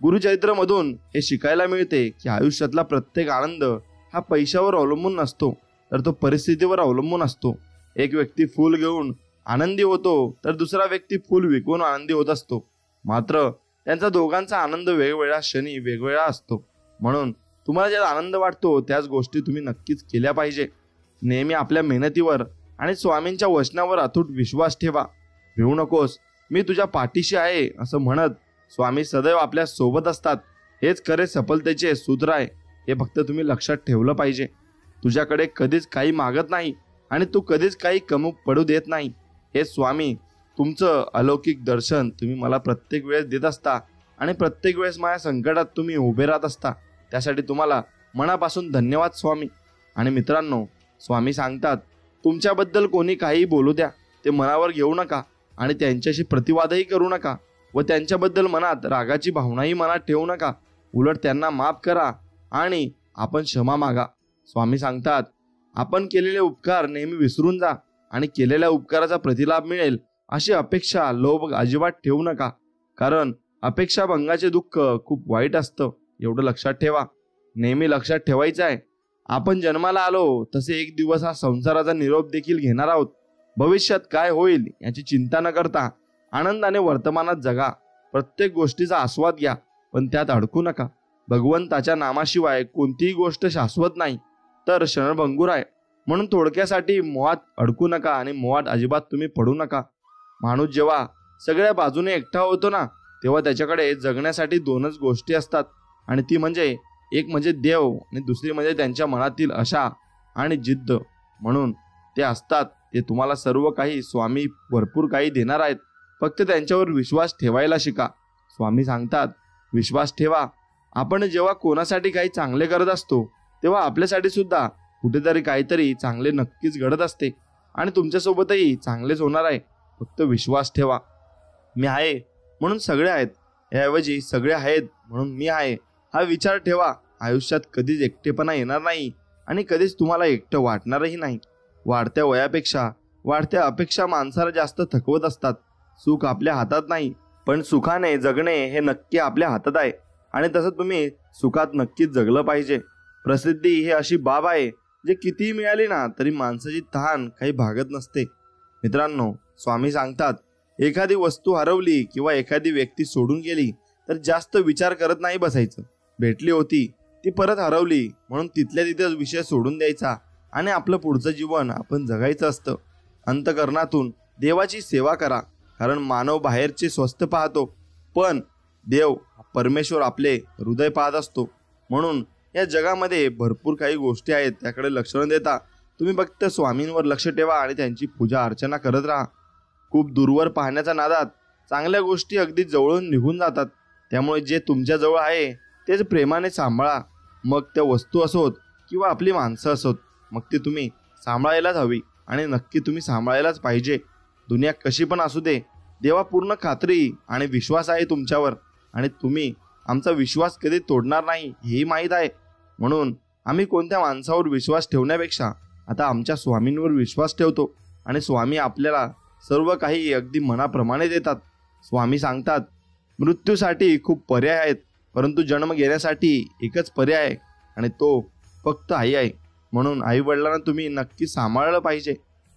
गुरुचरित्रमधून हे शिकायला मिळते की आयुष्यातला प्रत्येक आनंद हा पैशावर अवलंबून नसतो, तर तो परिस्थितीवर अवलंबून असतो. एक व्यक्ती फूल घेऊन आनंदी होतो तर दुसरा व्यक्ती फूल विकून आनंदी होत असतो. मात्र त्यांचा दोघांचा आनंद वेगवेगळ्या क्षणी वेगवेगळा असतो. म्हणून तुम्हाला ज्यात आनंद वाटतो त्याच गोष्टी तुम्ही नक्कीच केल्या पाहिजे. नेहमी आपल्या मेहनतीवर आणि स्वामींच्या वचनावर अतूट विश्वास ठेवा. भिवू नकोस, मी तुझ्या पाठीशी आहे असं म्हणत स्वामी सदैव आपल्या सोबत असतात. हेच खरे सफलतेचे सूत्र आहे. हे फक्त तुम्ही लक्षात ठेवलं पाहिजे. तुझ्याकडे कधीच काही मागत नाही आणि तू कधीच काही कमी पडू देत नाही. हे स्वामी तुमचं अलौकिक दर्शन तुम्ही मला प्रत्येक वेळेस देत असता आणि प्रत्येक वेळेस माझ्या संकटात तुम्ही उभे राहत असता. त्यासाठी तुम्हाला मनापासून धन्यवाद स्वामी. आणि मित्रांनो, स्वामी सांगतात, तुमच्याबद्दल कोणी काही बोलू द्या, ते मनावर घेऊ नका आणि त्यांच्याशी प्रतिवादही करू नका व त्यांच्याबद्दल मनात रागाची भावनाही मनात ठेवू नका. उलट त्यांना माफ करा आणि आपण क्षमा मागा. स्वामी सांगतात, आपण केलेले उपकार नेहमी विसरून जा आणि केलेल्या उपकाराचा प्रतिलाभ मिळेल अशी अपेक्षा लोभ अजिबात ठेवू नका, कारण अपेक्षाभंगाचे दुःख खूप वाईट असतं. एवढं लक्षात ठेवा. नेहमी लक्षात ठेवायचं आहे, आपण जन्माला आलो तसे एक दिवस हा संसाराचा निरोप देखील घेणार आहोत. भविष्यात काय होईल याची चिंता न करता आनंदाने वर्तमानात जगा. प्रत्येक गोष्टीचा आस्वाद घ्या, पण त्यात अडकू नका. भगवंताच्या नामाशिवाय कोणतीही गोष्ट शाश्वत नाही, तर क्षणभंगूर आहे. म्हणून थोडक्यासाठी मोहात अडकू नका आणि मोहात अजिबात तुम्ही पडू नका. माणूस जेव्हा सगळ्या बाजूने एकटा होतो ना, तेव्हा त्याच्याकडे जगण्यासाठी दोनच गोष्टी असतात, आणि ती म्हणजे एक म्हणजे देव आणि दुसरी म्हणजे त्यांच्या मनातील आशा आणि जिद्द. म्हणून ते असतात. ते तुम्हाला सर्व काही स्वामी भरपूर काही देणार आहेत. फक्त त्यांच्यावर विश्वास ठेवायला शिका. स्वामी सांगतात, विश्वास ठेवा. आपण जेव्हा कोणासाठी काही चांगले करत असतो तेव्हा आपल्यासाठी सुद्धा कुठेतरी काहीतरी चांगले नक्कीच घडत असते आणि तुमच्यासोबतही चांगलेच होणार आहे. फक्त विश्वास ठेवा. मी आहे म्हणून सगळे आहेत, याऐवजी सगळे आहेत म्हणून मी आहे हा विचार ठेवा. आयुष्यात कधीच एकटेपणा येणार नाही आणि कधीच तुम्हाला एकटं वाटणारही नाही. वाढत्या वयापेक्षा वाढत्या अपेक्षा माणसाला जास्त थकवत असतात. सुख आपल्या हातात नाही, पण सुखाने जगणे हे नक्की आपल्या हातात आहे, आणि तसं तुम्ही सुखात नक्कीच जगलं पाहिजे. प्रसिद्धी ही अशी बाब आहे जे कितीही मिळाली ना तरी माणसाची तहान काही भागत नसते. मित्रांनो, स्वामी सांगतात, एखादी वस्तू हरवली किंवा एखादी व्यक्ती सोडून गेली तर जास्त विचार करत नाही बसायचं. भेटली होती ती परत हरवली म्हणून तिथल्या तिथेच विषय सोडून द्यायचा आणि आपलं पुढचं जीवन आपण जगायचं असतं. अंतकरणातून देवाची सेवा करा, कारण मानव बाहेरचे स्वस्थ पाहतो, पण देव परमेश्वर आपले हृदय पाहत असतो. म्हणून या जगामध्ये भरपूर काही गोष्टी आहेत, त्याकडे लक्ष न देता तुम्ही फक्त स्वामींवर लक्ष ठेवा आणि त्यांची पूजा अर्चना करत राहा. खूप दूरवर पाहण्याच्या नादात चांगल्या गोष्टी अगदी जवळून निघून जातात. त्यामुळे जे तुमच्या जवळ आहे तेच प्रेमाने सांभाळा. मग त्या वस्तू असोत किंवा आपली माणसं असोत, मग ती तुम्ही सांभाळायलाच हवी आणि नक्की तुम्ही सांभाळायलाच पाहिजे. दुनिया कशी पण असू दे, देवा पूर्ण खात्री आणि विश्वास आहे तुमच्यावर, आणि तुम्ही आमचा विश्वास कधी तोडणार नाही हेही माहीत आहे. म्हणून आम्ही कोणत्या माणसावर विश्वास ठेवण्यापेक्षा आता आमच्या स्वामींवर विश्वास ठेवतो, आणि स्वामी आपल्याला सर्व काही अगदी मनाप्रमाणे देतात. स्वामी सांगतात, मृत्यूसाठी खूप पर्याय आहेत, परंतु जन्म घेण्यासाठी एकच पर्याय आहे, आणि तो फक्त आई आहे. म्हणून आई वडिलांना तुम्ही नक्की सांभाळलं पाहिजे.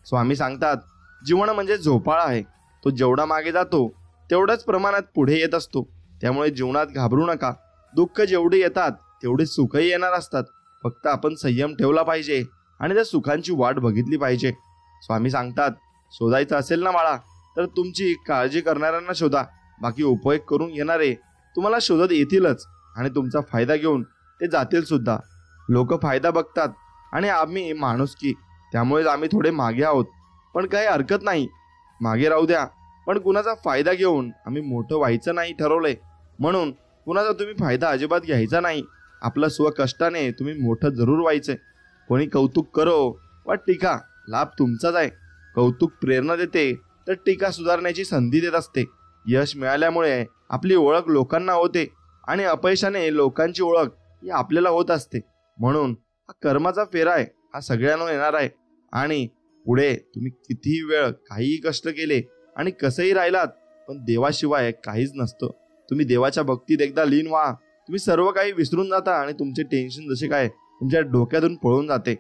स्वामी सांगतात, जीवन म्हणजे झोपाळा आहे, तो जेवढा मागे जातो तेवढ्याच प्रमाणात पुढे येत असतो. त्यामुळे जीवनात घाबरू नका. दुःख जेवढे येतात तेवढे सुखही येणार असतात. फक्त आपण संयम ठेवला पाहिजे आणि त्या सुखांची वाट बघितली पाहिजे. स्वामी सांगतात, शोधायचं असेल ना बाळा, तर तुमची काळजी करणाऱ्यांना शोधा. बाकी उपयोग करून घेणारे तुम्हाला शोधत येतीलच आणि तुमचा फायदा घेऊन ते जातील सुद्धा. लोक फायदा बघतात आणि आम्ही माणुसकी, त्यामुळेच आम्ही थोडे मागे आहोत. पण काही हरकत नाही, मागे राहू द्या. पण कुणाचा फायदा घेऊन आम्ही मोठं व्हायचं नाही ठरवलंय. म्हणून कुणाचा तुम्ही फायदा अजिबात घ्यायचा नाही. आपलं स्वकष्टाने तुम्ही मोठं जरूर व्हायचंय. कोणी कौतुक करो वा टीका, लाभ तुमचाच आहे. कौतुक प्रेरणा देते तर टीका सुधारण्याची संधी देत असते. यश मिळाल्यामुळे आपली ओळख लोकांना होते आणि अपयशाने लोकांची ओळख ही आपल्याला होत असते. म्हणून हा कर्माचा फेरा आहे, हा सगळ्यांना येणार आहे. आणि पुढे तुम्ही कितीही वेळ काहीही कष्ट केले आणि कसंही राहिलात, पण देवाशिवाय काहीच नसतं. तुम्ही देवाच्या भक्तीत एकदा लीन व्हा, तुम्ही सर्व काही विसरून जाता आणि तुमचे टेन्शन जसे काय तुमच्या डोक्यातून पळून जाते.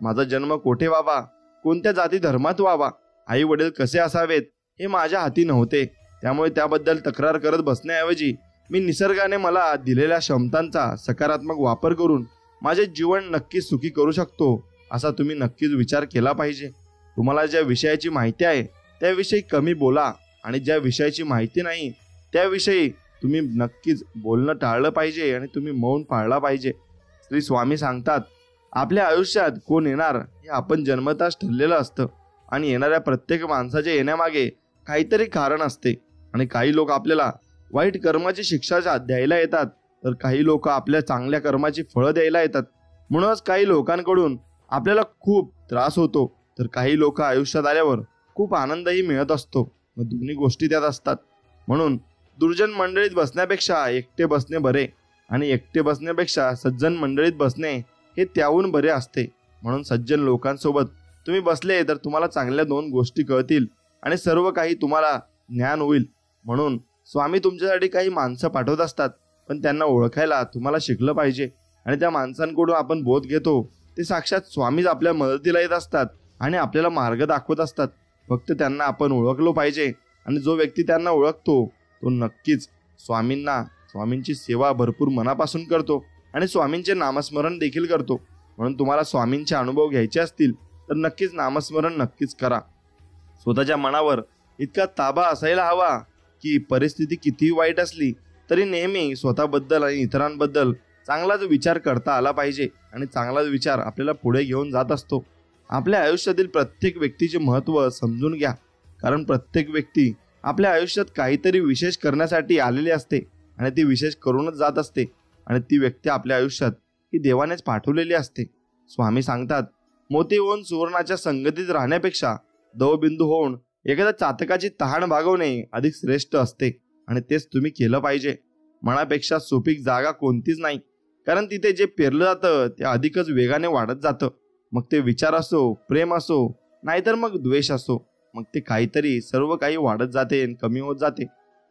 माझा जन्म कोठे व्हावा, कोणत्या जाती धर्मात व्हावा, आई वडील कसे असावेत हे माझ्या हाती नव्हते. त्यामुळे त्याबद्दल तक्रार करत बसण्याऐवजी मी निसर्गाने मला दिलेल्या क्षमतांचा सकारात्मक वापर करून माझे जीवन नक्कीच सुखी करू शकतो, असा तुम्ही नक्कीच विचार केला पाहिजे. तुम्हाला ज्या विषयाची माहिती आहे त्याविषयी कमी बोला, आणि ज्या विषयाची माहिती नाही त्याविषयी तुम्ही नक्कीच बोलणं टाळलं पाहिजे आणि तुम्ही मौन पाळला पाहिजे. श्री स्वामी सांगतात, आपल्या आयुष्यात कोण येणार हे आपण जन्मताच ठरलेलं असतं, आणि येणाऱ्या प्रत्येक माणसाच्या येण्यामागे काहीतरी कारण असते. आणि काही लोक आपल्याला वाईट कर्माची शिक्षा द्यायला येतात, तर काही लोक आपल्या चांगल्या कर्माची फळं द्यायला येतात. म्हणूनच काही लोकांकडून आपल्याला खूप त्रास होतो, तर काही लोक आयुष्यात आल्यावर खूप आनंदही मिळत असतो. व दोन्ही गोष्टी त्यात असतात. म्हणून दुर्जन मंडळीत बसण्यापेक्षा एकटे बसणे बरे, आणि एकटे बसण्यापेक्षा सज्जन मंडळीत बसणे हे त्याहून बरे असते. म्हणून सज्जन लोकांसोबत तुम्ही बसले तर तुम्हाला चांगल्या दोन गोष्टी कळतील आणि सर्व काही तुम्हाला ज्ञान होईल. म्हणून स्वामी तुमच्यासाठी काही माणसं पाठवत असतात, पण त्यांना ओळखायला तुम्हाला शिकलं पाहिजे. आणि त्या माणसांकडून आपण बोध घेतो ते साक्षात स्वामीच आपल्या मदतीला येत असतात आणि आपल्याला मार्ग दाखवत असतात. फक्त त्यांना आपण ओळखलो पाहिजे आणि जो व्यक्ती त्यांना ओळखतो तो नक्कीच स्वामींची सेवा भरपूर मनापासून करतो आणि स्वामींचे नामस्मरण देखील करतो. म्हणून तुम्हाला स्वामींचे अनुभव घ्यायचे असतील तर नक्कीच नामस्मरण नक्कीच करा. स्वतःच्या मनावर इतका ताबा असायला हवा की परिस्थिती कितीही वाईट असली तरी नेहमी स्वतःबद्दल आणि इतरांबद्दल चांगलाच विचार करता आला पाहिजे आणि चांगलाच विचार आपल्याला पुढे घेऊन जात असतो. आपल्या आयुष्यातील प्रत्येक व्यक्तीचे महत्त्व समजून घ्या, कारण प्रत्येक व्यक्ती आपल्या आयुष्यात काहीतरी विशेष करण्यासाठी आलेली असते आणि ती विशेष करूनच जात असते आणि ती व्यक्ती आपल्या आयुष्यात ही देवानेच पाठवलेली असते. स्वामी सांगतात, मोती होऊन सुवर्णाच्या संगतीत राहण्यापेक्षा दवबिंदू होऊन एखाद्या चातकाची तहान भागवणे अधिक श्रेष्ठ असते आणि तेच तुम्ही केलं पाहिजे. मनापेक्षा सुपीक जागा कोणतीच नाही, कारण तिथे जे पेरलं जातं ते अधिकच वेगाने वाढत जातं. मग ते विचार असो, प्रेम असो, नाहीतर मग द्वेष असो, मग ते काहीतरी सर्व काही वाढत जाते आणि कमी होत जाते.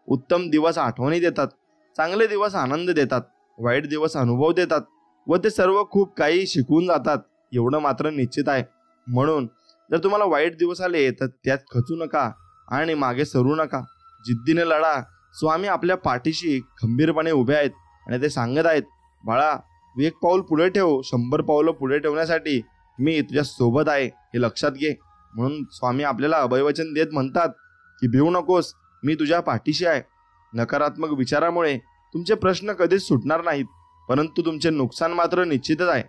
उत्तम दिवस आठवणी देतात, चांगले दिवस आनंद देतात, वाईट दिवस अनुभव देतात व ते सर्व खूप काही शिकवून जातात, एवढं मात्र निश्चित आहे. म्हणून जर तुम्हाला वाईट दिवस आले तर त्यात खचू नका आणि मागे सरू नका. जिद्दीने लढा. स्वामी आपल्या पाठीशी खंबीरपणे उभे आहेत आणि ते सांगत आहेत, बाळा, 1 पाऊल पुढे ठेव, 100 पावलं पुढे ठेवण्यासाठी मी तुझ्या सोबत आहे, हे लक्षात घे. म्हणून स्वामी आपल्याला अभयवचन देत म्हणतात की भिवू नकोस, मी तुझ्या पाठीशी आहे. नकारात्मक विचारामुळे तुमचे प्रश्न कधीच सुटणार नाहीत, परंतु तुमचे नुकसान मात्र निश्चितच आहे.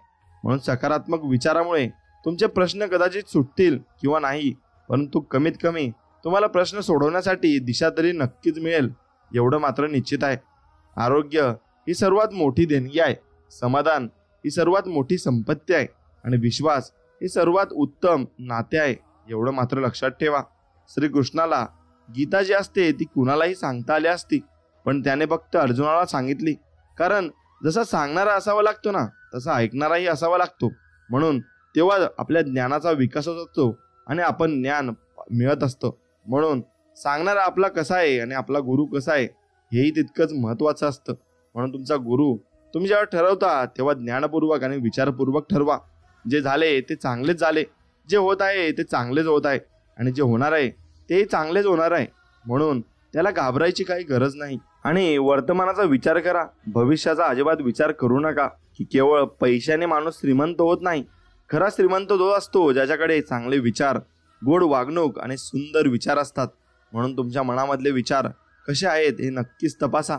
म्हणून सकारात्मक विचारामुळे तुमचे प्रश्न कदाचित सुटतील किंवा नाही, परंतु कमीत कमी तुम्हाला प्रश्न सोडवण्यासाठी दिशा तरी नक्कीच मिळेल, एवढं मात्र निश्चित आहे. आरोग्य ही सर्वात मोठी देणगी आहे, समाधान ही सर्वात मोठी संपत्ती आहे आणि विश्वास ही सर्वात उत्तम नाते आहे, एवढं मात्र लक्षात ठेवा. श्रीकृष्णाला गीता जी असते ती कुणालाही सांगता आली असती, पण त्याने फक्त अर्जुनाला सांगितली, कारण जसा सांगणारा असावा लागतो ना तसा ऐकणाराही असावा लागतो. म्हणून तेव्हा आपल्या ज्ञानाचा विकास होत असतो आणि आपण ज्ञान मिळत असतो. म्हणून सांगणारा आपला कसा आहे आणि आपला गुरु कसा आहे हेही तितकंच महत्त्वाचं असतं. म्हणून तुमचा गुरु तुम्ही जेव्हा ठरवता तेव्हा ज्ञानपूर्वक आणि विचारपूर्वक ठरवा. जे झाले ते चांगलेच झाले, जे होत आहे ते चांगलेच होत आहे आणि जे होणार आहे तेही चांगलेच होणार आहे. म्हणून त्याला घाबरायची काही गरज नाही आणि वर्तमानाचा विचार करा, भविष्याचा अजिबात विचार करू नका. की केवळ पैशाने माणूस श्रीमंत होत नाही, खरा श्रीमंत तो असतो ज्याच्याकडे चांगले विचार, गोड वागणूक आणि सुंदर विचार असतात. म्हणून तुमच्या मनामधले विचार कसे आहेत हे नक्कीच तपासा.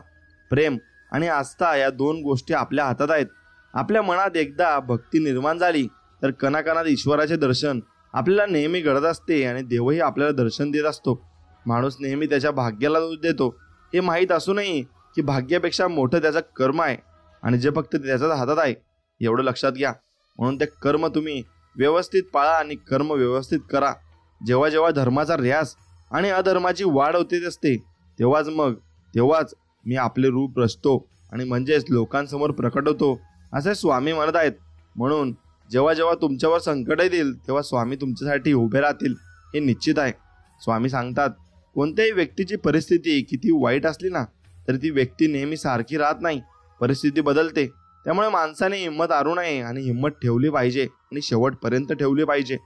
प्रेम आणि आस्था या 2 गोष्टी आपल्या हातात आहेत. आपल्या मनात एकदा भक्ती निर्माण झाली तर कणाकणात ईश्वराचे दर्शन आपल्याला नेहमी घडत असते आणि देवही आपल्याला दर्शन देत असतो. माणूस नेहमी त्याच्या भाग्याला दोष देतो, हे माहीत असूनही की भाग्यापेक्षा मोठं त्याचं कर्म आहे आणि जे फक्त त्याच्याच हातात आहे, एवढं लक्षात घ्या. म्हणून ते कर्म तुम्ही व्यवस्थित पाळा आणि कर्म व्यवस्थित करा. जेव्हा जेव्हा धर्माचा ऱ्यास आणि अधर्माची वाढ होते असते तेव्हाच मी आपले रूप रचतो आणि म्हणजेच लोकांसमोर प्रकट होतो, असे स्वामी म्हणत आहेत. म्हणून जेव्हा जेव्हा तुमच्यावर संकट येतील तेव्हा स्वामी तुमच्यासाठी उभे राहतील, हे निश्चित आहे. स्वामी सांगतात, कोणत्याही व्यक्तीची परिस्थिती किती वाईट असली ना तरी ती व्यक्ती नेहमी सारखी राहत नाही, परिस्थिती बदलते. त्यामुळे माणसाने हिंमत हारू नये आणि हिंमत ठेवली पाहिजे आणि शेवटपर्यंत ठेवली पाहिजे.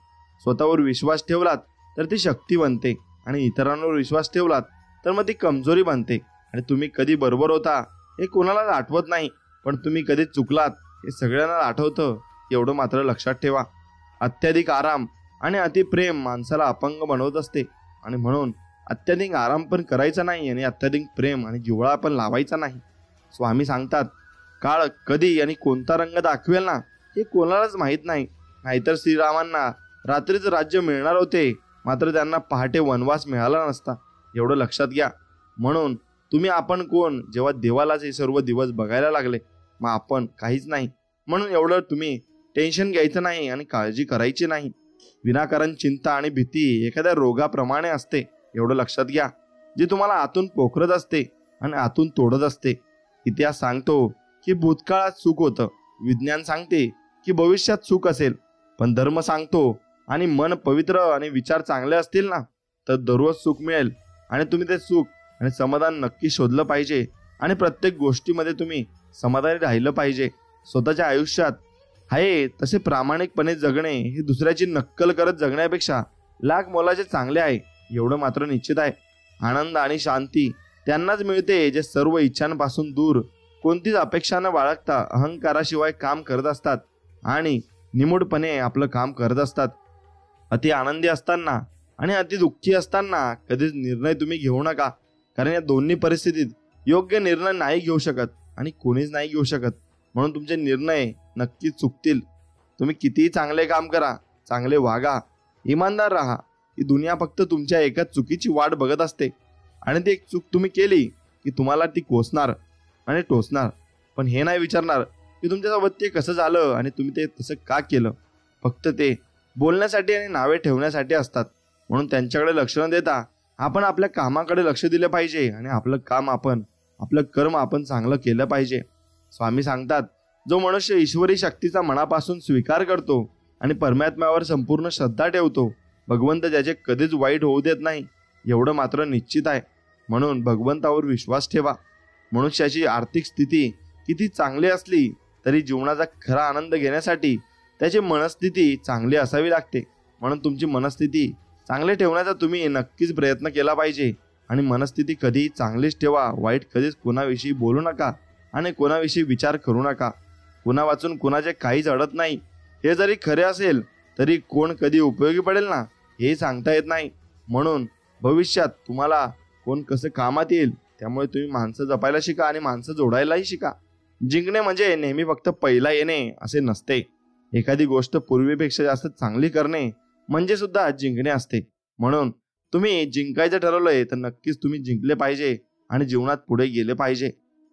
स्वतःवर विश्वास ठेवलात तर ती शक्ती बनते आणि इतरांवर विश्वास ठेवलात तर मग ती कमजोरी बनते. आणि तुम्ही कधी बरोबर होता हे कोणालाच आठवत नाही, पण तुम्ही कधी चुकलात हे सगळ्यांना आठवतं, एवढं मात्र लक्षात ठेवा. अत्याधिक आराम आणि अतिप्रेम माणसाला अपंग बनवत असते आणि म्हणून अत्याधिक आराम पण करायचा नाही आणि अत्याधिक प्रेम आणि जिव्हाळा पण लावायचा नाही. स्वामी सांगतात, काळ कधी आणि कोणता रंग दाखवेल ना हे कोणालाच माहीत नाही. नाहीतर श्रीरामांना रात्रीच राज्य मिळणार होते, मात्र त्यांना पहाटे वनवास मिळाला नसता, एवढं लक्षात घ्या. म्हणून तुम्ही आपण कोण जेव्हा देवालाच हे सर्व दिवस बघायला लागले, मग आपण काहीच नाही. म्हणून एवढं तुम्ही टेन्शन घ्यायचं नाही आणि काळजी करायची नाही. विनाकारण चिंता आणि भीती एखाद्या रोगाप्रमाणे असते, एवढं लक्षात घ्या, जी तुम्हाला आतून पोखरत असते आणि आतून तोडत असते. इतिहास सांगतो की भूतकाळात सुख होतं, विज्ञान सांगते की भविष्यात सुख असेल, पण धर्म सांगतो आणि मन पवित्र आणि विचार चांगले असतील ना तर दररोज सुख मिळेल. आणि तुम्ही ते सुख आणि समाधान नक्की शोधलं पाहिजे आणि प्रत्येक गोष्टीमध्ये तुम्ही समाधानी राहिलं पाहिजे. स्वतःच्या आयुष्यात आहे तसे प्रामाणिकपणे जगणे हे दुसऱ्याची नक्कल करत जगण्यापेक्षा लाख मोलाचे चांगले आहे, एवढं मात्र निश्चित आहे. आनंद आणि शांती त्यांनाच मिळते जे सर्व इच्छांपासून दूर, कोणतीच अपेक्षा न बाळगता अहंकाराशिवाय काम करत असतात आणि निमूळपणे आपलं काम करत असतात. अति आनंदी असताना आणि अति दुःखी असताना कधीच निर्णय तुम्ही घेऊ नका, कारण या दोन्ही परिस्थितीत योग्य निर्णय नाही घेऊ शकत आणि कोणीच नाही घेऊ शकत. म्हणून तुमचे निर्णय नक्कीच चुकतील. तुम्ही कितीही चांगले काम करा, चांगले वागा, इमानदार राहा, ही दुनिया फक्त तुमच्या एका चुकीची वाट बघत असते आणि ती एक चूक तुम्ही केली की तुम्हाला ती कोसणार आणि टोचणार, पण हे नाही विचारणार की तुमच्यासोबत ते कसं झालं आणि तुम्ही ते तसं का केलं. फक्त ते बोलण्यासाठी आणि नावे ठेवण्यासाठी असतात. म्हणून त्यांच्याकडे लक्ष न देता आपण आपल्या कामाकडे लक्ष दिले पाहिजे आणि आपलं कर्म आपण चांगलं केलं पाहिजे. स्वामी सांगतात, जो मनुष्य ईश्वरी शक्तीचा मनापासून स्वीकार करतो आणि परमात्म्यावर संपूर्ण श्रद्धा ठेवतो, भगवंत त्याचे कधीच वाईट होऊ देत नाही, एवढं मात्र निश्चित आहे. म्हणून भगवंतावर विश्वास ठेवा. मनुष्याची आर्थिक स्थिती किती चांगली असली तरी जीवनाचा खरा आनंद घेण्यासाठी त्याची मनस्थिती चांगली असावी लागते. म्हणून तुमची मनस्थिती चांगली ठेवण्याचा तुम्ही नक्कीच प्रयत्न केला पाहिजे आणि मनस्थिती कधीही चांगलीच ठेवा. वाईट कधीच कोणाविषयी बोलू नका आणि कोणाविषयी विचार करू नका. कुणा वाचून कुणाचे काहीच अडत नाही. हे जरी खरे असेल तरी कोण कधी उपयोगी पडेल ना, हे सांगता येत नाही. म्हणून भविष्यात तुम्हाला कोण कसं कामात येईल, त्यामुळे तुम्ही माणसं जपायला शिका आणि माणसं जोडायलाही शिका. जिंकणे म्हणजे नेहमी फक्त पहिला येणे असे नसते. एखादी गोष्ट पूर्वीपेक्षा जास्त चांगली करणे म्हणजे सुद्धा जिंकणे असते. म्हणून तुम्ही जिंकायचं ठरवलंय तर नक्कीच तुम्ही जिंकले पाहिजे आणि जीवनात पुढे गेले पाहिजे.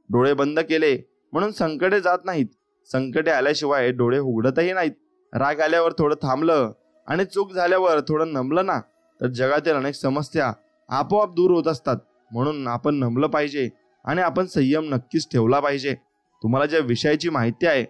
डोळे बंद केले म्हणून संकटे जात नाहीत. संकटे आल्याशिवाय डोळे उघडतही नाहीत. राग आल्यावर थोडं थांबलं आणि चूक झाल्यावर थोडं नमलं ना, तर जगातील अनेक समस्या आपोआप दूर होत असतात. म्हणून आपण नमलं पाहिजे आणि आपण संयम नक्कीच ठेवला पाहिजे. तुम्हाला ज्या विषयाची माहिती आहे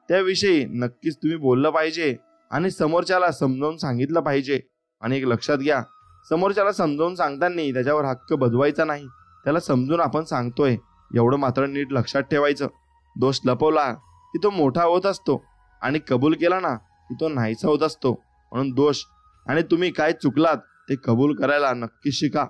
त्याविषयी नक्कीच तुम्ही बोललं पाहिजे आणि समोरच्याला समजावून सांगितलं पाहिजे. आणि एक लक्षात घ्या, समोरच्याला समजावून सांगताना त्याच्यावर हक्क बजवायचा नाही. त्याला समजून आपण सांगतोय एवढं मात्र नीट लक्षात ठेवायचं. दोष लपवला की तो मोठा होत असतो आणि कबूल केला ना की तो नाहीसा होत असतो. म्हणून दोष आणि तुम्ही काय चुकलात ते कबूल करायला नक्की शिका.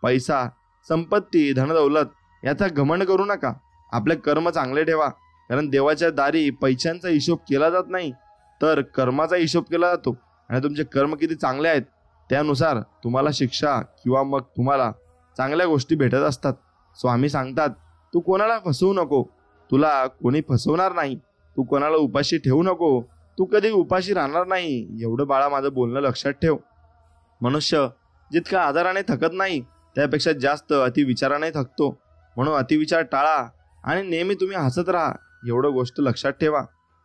पैसा, संपत्ती, धनदौलत याचा घमंड करू नका. आपले कर्म चांगले ठेवा, कारण देवाच्या दारी पैशांचा हिशोब केला जात नाही तर कर्माचा हिशोब केला जातो. आणि तुमचे कर्म किती चांगले आहेत त्यानुसार तुम्हाला शिक्षा किंवा मग तुम्हाला चांगल्या गोष्टी भेटत असतात. स्वामी सांगतात, तू कोणाला फसवू नको, तुला कोणी फसवणार नाही. तू कोणाला उपाशी ठेवू नको, तू कधी उपाशी राहणार नाही. एवढं बाळा माझं बोलणं लक्षात ठेव. मनुष्य जितका आजाराने थकत नाही त्यापेक्षा जास्त अतिविचाराने थकतो. म्हणून अतिविचार टाळा आणि नेहमी तुम्ही हसत राहा. एवढं गोष्ट लक्षात ठेवा.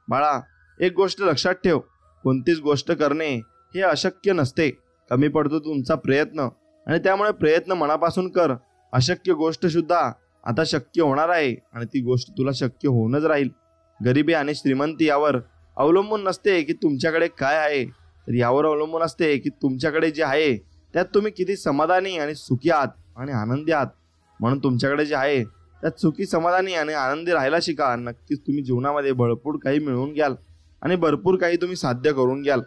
बाळा, एक गोष्ट लक्षात ठेव, कोणतीच गोष्ट करणे हे अशक्य नसते. कमी पडतो तुमचा प्रयत्न आणि त्यामुळे प्रयत्न मनापासून कर. अशक्य गोष्ट सुद्धा आता शक्य होणार आहे आणि ती गोष्ट तुला शक्य होऊनच राहील. गरिबी आणि श्रीमंती यावर अवलंबून नसते की तुमच्याकडे काय आहे, तर यावर अवलंबून असते की तुमच्याकडे जे आहे त्यात तुम्ही किती समाधानी आणि सुखी आहात आणि आनंदी आहात. म्हणून तुमच्याकडे जे आहे त्यात सुखी, समाधानी आणि आनंदी राहायला शिका. नक्कीच तुम्ही जीवनामध्ये भरपूर काही मिळवून घ्याल आणि भरपूर काही तुम्ही साध्य करून घ्याल.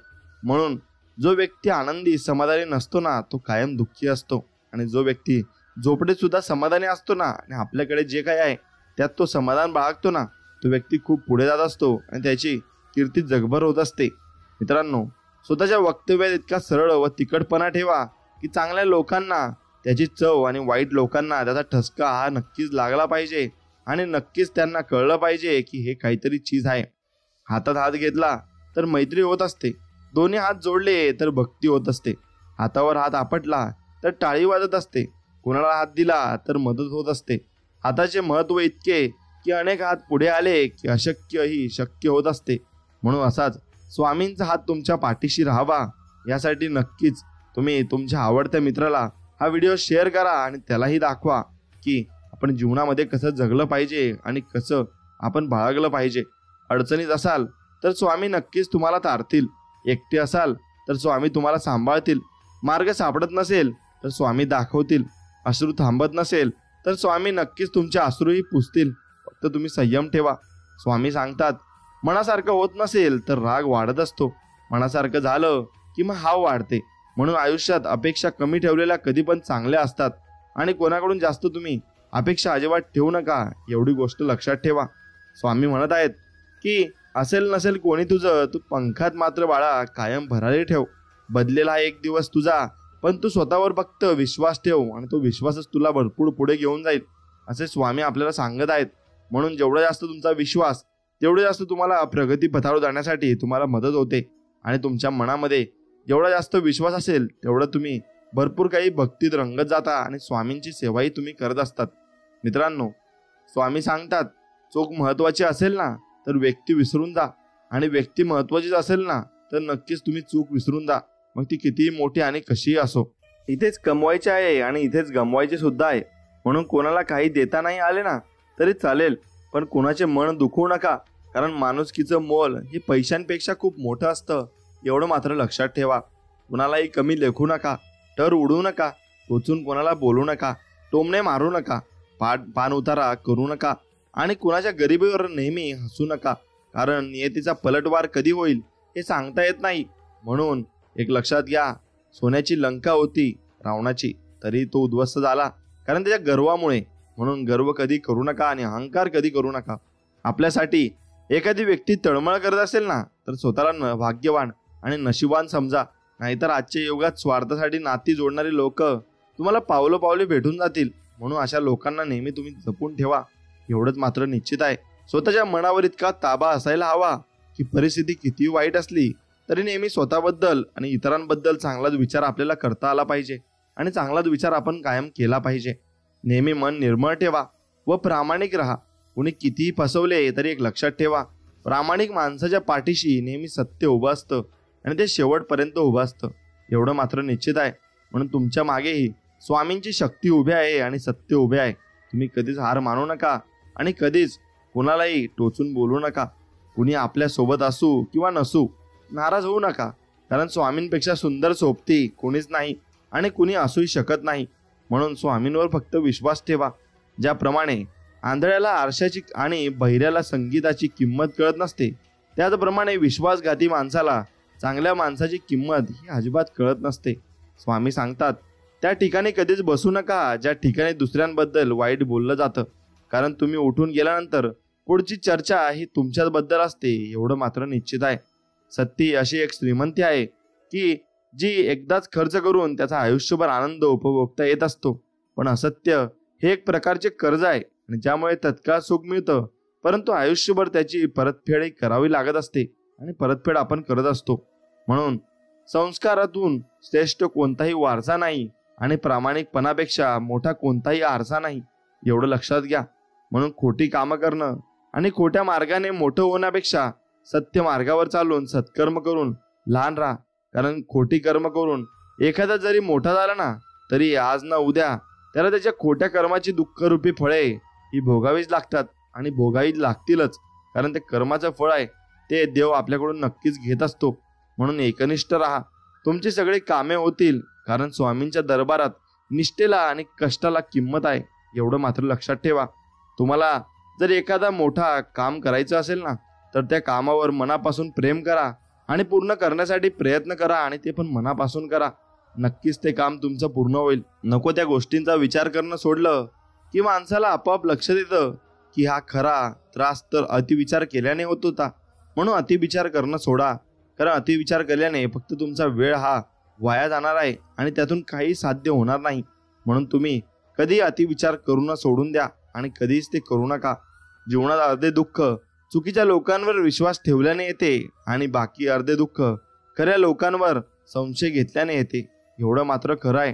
म्हणून जो व्यक्ती आनंदी, समाधानी नसतो ना, तो कायम दुःखी असतो. आणि जो व्यक्ती झोपडीत सुद्धा समाधानी असतो ना आणि आपल्याकडे जे काही आहे त्यात तो समाधान बाळगतो ना, तो व्यक्ती खूप पुढे जात असतो आणि त्याची कीर्ती जगभर होत असते. मित्रांनो, स्वतःच्या वक्तव्यात इतका सरळ व तिखटपणा ठेवा की चांगल्या लोकांना त्याची चव आणि वाईट लोकांना त्याचा ठसका हा नक्कीच लागला पाहिजे आणि नक्कीच त्यांना कळलं पाहिजे की हे काहीतरी चीज आहे. हातात हात घेतला तर मैत्री होत असते, दोन्ही हात जोडले तर भक्ती होत असते, हातावर हात आपटला तर टाळी वाजत असते, कोणाला हात दिला तर मदत होत असते. हाताचे महत्त्व इतके की अनेक हात पुढे आले की अशक्य ही शक्य होत असते. म्हणून असाच स्वामींचा हात तुमच्या पाठीशी राहावा यासाठी नक्कीच तुम्ही तुमच्या आवडत्या मित्राला हा व्हिडिओ शेअर करा आणि त्यालाही दाखवा की आपण जीवनामध्ये कसं जगलं पाहिजे आणि कसं आपण बाळगलं पाहिजे. अडचणीत असाल तर स्वामी नक्कीच तुम्हाला तारतील, एकटे असाल तर स्वामी तुम्हाला सांभाळतील, मार्ग सापडत नसेल तर स्वामी दाखवतील, अश्रू थांबत नसेल तर स्वामी नक्कीच तुमचे अश्रूही पुसतील. फक्त तुम्ही संयम ठेवा. स्वामी सांगतात, मनासारखं होत नसेल तर राग वाढत असतो, मनासारखं झालं की मग हाव वाढते. म्हणून आयुष्यात अपेक्षा कमी ठेवलेल्या कधी पण चांगल्या असतात आणि कोणाकडून जास्त तुम्ही अपेक्षा अजिबात ठेवू नका, एवढी गोष्ट लक्षात ठेवा. स्वामी म्हणत आहेत की असेल नसेल कोणी तुझं, तू पंखात मात्र बाळा कायम भरारी ठेव. बदलेला एक दिवस तुझा, पण तू स्वतःवर फक्त विश्वास ठेव आणि तो विश्वासच तुला भरपूर पुढे घेऊन जाईल, असे स्वामी आपल्याला सांगत आहेत. म्हणून जेवढा जास्त तुमचा विश्वास तेवढे जास्त तुम्हाला प्रगती पथावर जाण्यासाठी तुम्हाला मदत होते. आणि तुमच्या मनामध्ये जेवढा जास्त विश्वास असेल तेवढं तुम्ही भरपूर काही भक्तीत रंगत जाता आणि स्वामींची सेवाही तुम्ही करत असतात. मित्रांनो, स्वामी सांगतात चूक महत्वाची असेल ना तर व्यक्ती विसरून जा, आणि व्यक्ती महत्वाचीच असेल ना तर नक्कीच तुम्ही चूक विसरून जा, मग ती कितीही मोठी आणि कशीही असो. इथेच कमवायचे आहे आणि इथेच गमवायचे सुद्धा आहे. म्हणून कोणाला काही देता नाही आले ना तरी चालेल, पण कोणाचे मन दुखवू नका, कारण माणुसकीचं मोल हे पैशांपेक्षा खूप मोठं असतं, एवढं मात्र लक्षात ठेवा. कुणालाही कमी लेखू नका, टर उडवू नका, टोचून कोणाला बोलू नका, टोमणे मारू नका, पान उतारा करू नका आणि कुणाच्या गरिबीवर नेहमी हसू नका, कारण नियतीचा पलटवार कधी होईल हे सांगता येत नाही. म्हणून एक लक्षात घ्या, सोन्याची लंका होती रावणाची, तरी तो उद्ध्वस्त झाला कारण त्याच्या गर्वामुळे. म्हणून गर्व कधी करू नका आणि अहंकार कधी करू नका. आपल्यासाठी एखादी व्यक्ती तळमळ करत असेल ना तर स्वतःला भाग्यवान आणि नशिबान समजा, नाहीतर आजच्या युगात स्वार्थासाठी नाती जोडणारी लोक तुम्हाला पावले भेटून जातील. म्हणून अशा लोकांना नेहमी तुम्ही जपून ठेवा, एवढंच मात्र निश्चित आहे. स्वतःच्या मनावर इतका ताबा असायला हवा की परिस्थिती किती वाईट असली तरी नेहमी स्वतःबद्दल आणि इतरांबद्दल चांगलाच विचार आपल्याला करता आला पाहिजे आणि चांगलाच विचार आपण कायम केला पाहिजे. नेहमी मन निर्मळ ठेवा व प्रामाणिक राहा. कुणी कितीही फसवले तरी एक लक्षात ठेवा, प्रामाणिक माणसाच्या पाठीशी नेहमी सत्य उभं असतं आणि ते शेवटपर्यंत उभं असतं, एवढं मात्र निश्चित आहे. म्हणून तुमच्या मागेही स्वामींची शक्ती उभी आहे आणि सत्य उभे आहे. तुम्ही कधीच हार मानू नका आणि कधीच कुणालाही टोचून बोलू नका. कुणी आपल्या सोबत असू किंवा नसू नाराज होऊ नका, कारण स्वामींपेक्षा सुंदर सोबती कोणीच नाही आणि कुणी असूही शकत नाही. म्हणून स्वामींवर फक्त विश्वास ठेवा. ज्याप्रमाणे आंधळ्याला आरशाची आणि बहिऱ्याला संगीताची किंमत कळत नसते, त्याचप्रमाणे विश्वासघाती माणसाला चांगल्या माणसाची किंमत ही अजिबात कळत नसते. स्वामी सांगतात त्या ठिकाणी कधीच बसू नका ज्या ठिकाणी दुसऱ्यांबद्दल वाईट बोललं जातं, कारण तुम्ही उठून गेल्यानंतर पुढची चर्चा ही तुमच्याच बद्दल असते, एवढं मात्र निश्चित आहे. सत्य अशी एक श्रीमंती आहे की जी एकदाच खर्च करून त्याचा आयुष्यभर आनंद उपभोगता येत असतो, पण असत्य हे एक प्रकारचे कर्ज आहे आणि ज्यामुळे तत्काळ सुख मिळतं, परंतु आयुष्यभर त्याची परतफेड करावी लागत असते आणि परतफेड आपण करत असतो. म्हणून संस्कारातून श्रेष्ठ कोणताही वारसा नाही आणि प्रामाणिकपणापेक्षा मोठा कोणताही आरसा नाही, एवढं लक्षात घ्या. म्हणून खोटी कामं करणं आणि खोट्या मार्गाने मोठं होण्यापेक्षा सत्य मार्गावर चालून सत्कर्म करून लहान राहा, कारण खोटी कर्म करून एखादा जरी मोठा झाला ना तरी आज ना उद्या त्याला त्याच्या खोट्या कर्माची दुःखरूपी फळे ही भोगावीच लागतात आणि भोगावीच लागतीलच, कारण ते कर्माचं फळ आहे ते देव आपल्याकडून नक्कीच घेत असतो. म्हणून एकनिष्ठ राहा, तुमची सगळी कामे होतील, कारण स्वामींच्या दरबारात निष्ठेला आणि कष्टाला किंमत आहे, एवढं मात्र लक्षात ठेवा. तुम्हाला जर एखादा मोठा काम करायचं असेल ना तर त्या कामावर मनापासून प्रेम करा आणि पूर्ण करण्यासाठी प्रयत्न करा आणि ते पण मनापासून करा. नक्कीच ते काम तुमचं पूर्ण होईल. नको त्या गोष्टींचा विचार करणं सोडलं की माणसाला आपोआप लक्षात येतं की हा खरा त्रास तर अतिविचार केल्याने होत होता. म्हणून अतिविचार करणं सोडा, कारण अतिविचार केल्याने फक्त तुमचा वेळ हा वाया जाणार आहे आणि त्यातून काही साध्य होणार नाही. म्हणून तुम्ही कधी अतिविचार करून सोडून द्या आणि कधीच ते करू नका. जीवनात अर्धे दुःख चुकीच्या लोकांवर विश्वास ठेवल्याने येते आणि बाकी अर्धे दुःख खऱ्या लोकांवर संशय घेतल्याने येते, एवढं मात्र खरं आहे.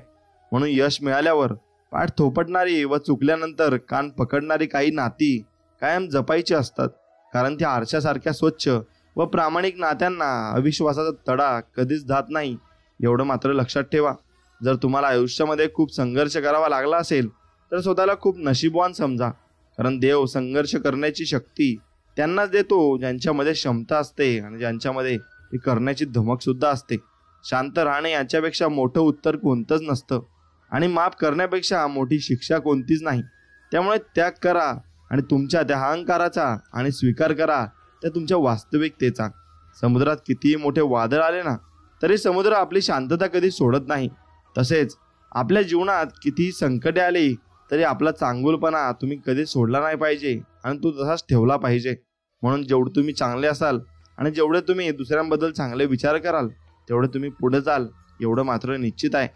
म्हणून यश मिळाल्यावर पाठ थोपटणारी व चुकल्यानंतर कान पकडणारी काही नाती कायम जपायची असतात, कारण त्या आरशासारख्या स्वच्छ व प्रामाणिक नात्यांना अविश्वासाचा तडा कधीच जात नाही, एवढं मात्र लक्षात ठेवा. जर तुम्हाला आयुष्यामध्ये खूप संघर्ष करावा लागला असेल तर स्वतःला खूप नशीबवान समजा, कारण देव संघर्ष करण्याची शक्ती त्यांनाच देतो ज्यांच्यामध्ये क्षमता असते आणि ज्यांच्यामध्ये ती करण्याची धमक सुद्धा असते. शांत राहणे याच्यापेक्षा मोठं उत्तर कोणतंच नसतं आणि माफ करण्यापेक्षा मोठी शिक्षा कोणतीच नाही. त्यामुळे त्याग करा आणि तुमच्या त्या अहंकाराचा आणि स्वीकार करा त्या तुमच्या वास्तविकतेचा. समुद्रात कितीही मोठे वादळ आले ना तरी समुद्र आपली शांतता कधी सोडत नाही. तसेच आपल्या जीवनात कितीही संकटे आली तरी आपला चांगुलपणा तुम्ही कधी सोडला नाही पाहिजे आणि तो तसाच ठेवला पाहिजे. म्हणून जेवढे तुम्ही चांगले असाल आणि जेवढे तुम्ही दुसऱ्यांबद्दल चांगले विचार कराल तेवढे तुम्ही पुढे जाल एवढं मात्र निश्चित आहे.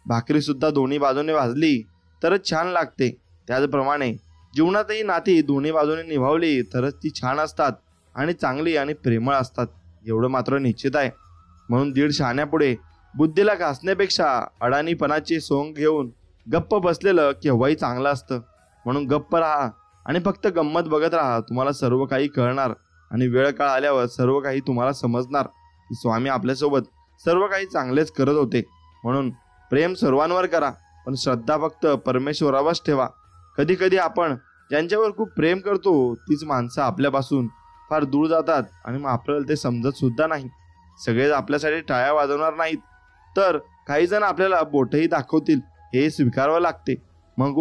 भाकरी सुद्धा दोन्ही बाजूने भाजली तरच छान लागते. त्याचप्रमाणे जीवनातही नाती दोन्ही बाजूने निभावली तरच ती छान असतात आणि चांगली आणि प्रेमळ असतात एवढं मात्र निश्चित आहे. म्हणून दीड शहाण्यापुढे बुद्धीला घासण्यापेक्षा अडाणीपणाची सोंग घेऊन गप्प बसलेलं केव्हाही चांगलं असतं. म्हणून गप्प राहा आणि फक्त गंमत बघत राहा. तुम्हाला सर्व काही कळणार आणि वेळ काळ आल्यावर सर्व काही तुम्हाला समजणार की स्वामी आपल्यासोबत सर्व काही चांगलेच करत होते. म्हणून प्रेम सर्वांवर करा पण श्रद्धा फक्त परमेश्वरावरच ठेवा. कधी कधी आपण ज्यांच्यावर खूप प्रेम करतो तीच माणसं आपल्यापासून फार दूर जातात आणि मग आपल्याला ते समजत सुद्धा नाही. सगळेच आपल्यासाठी टाळ्या वाजवणार नाहीत तर काही जण आपल्याला बोटही दाखवतील हे स्वीकारावं लागते. मग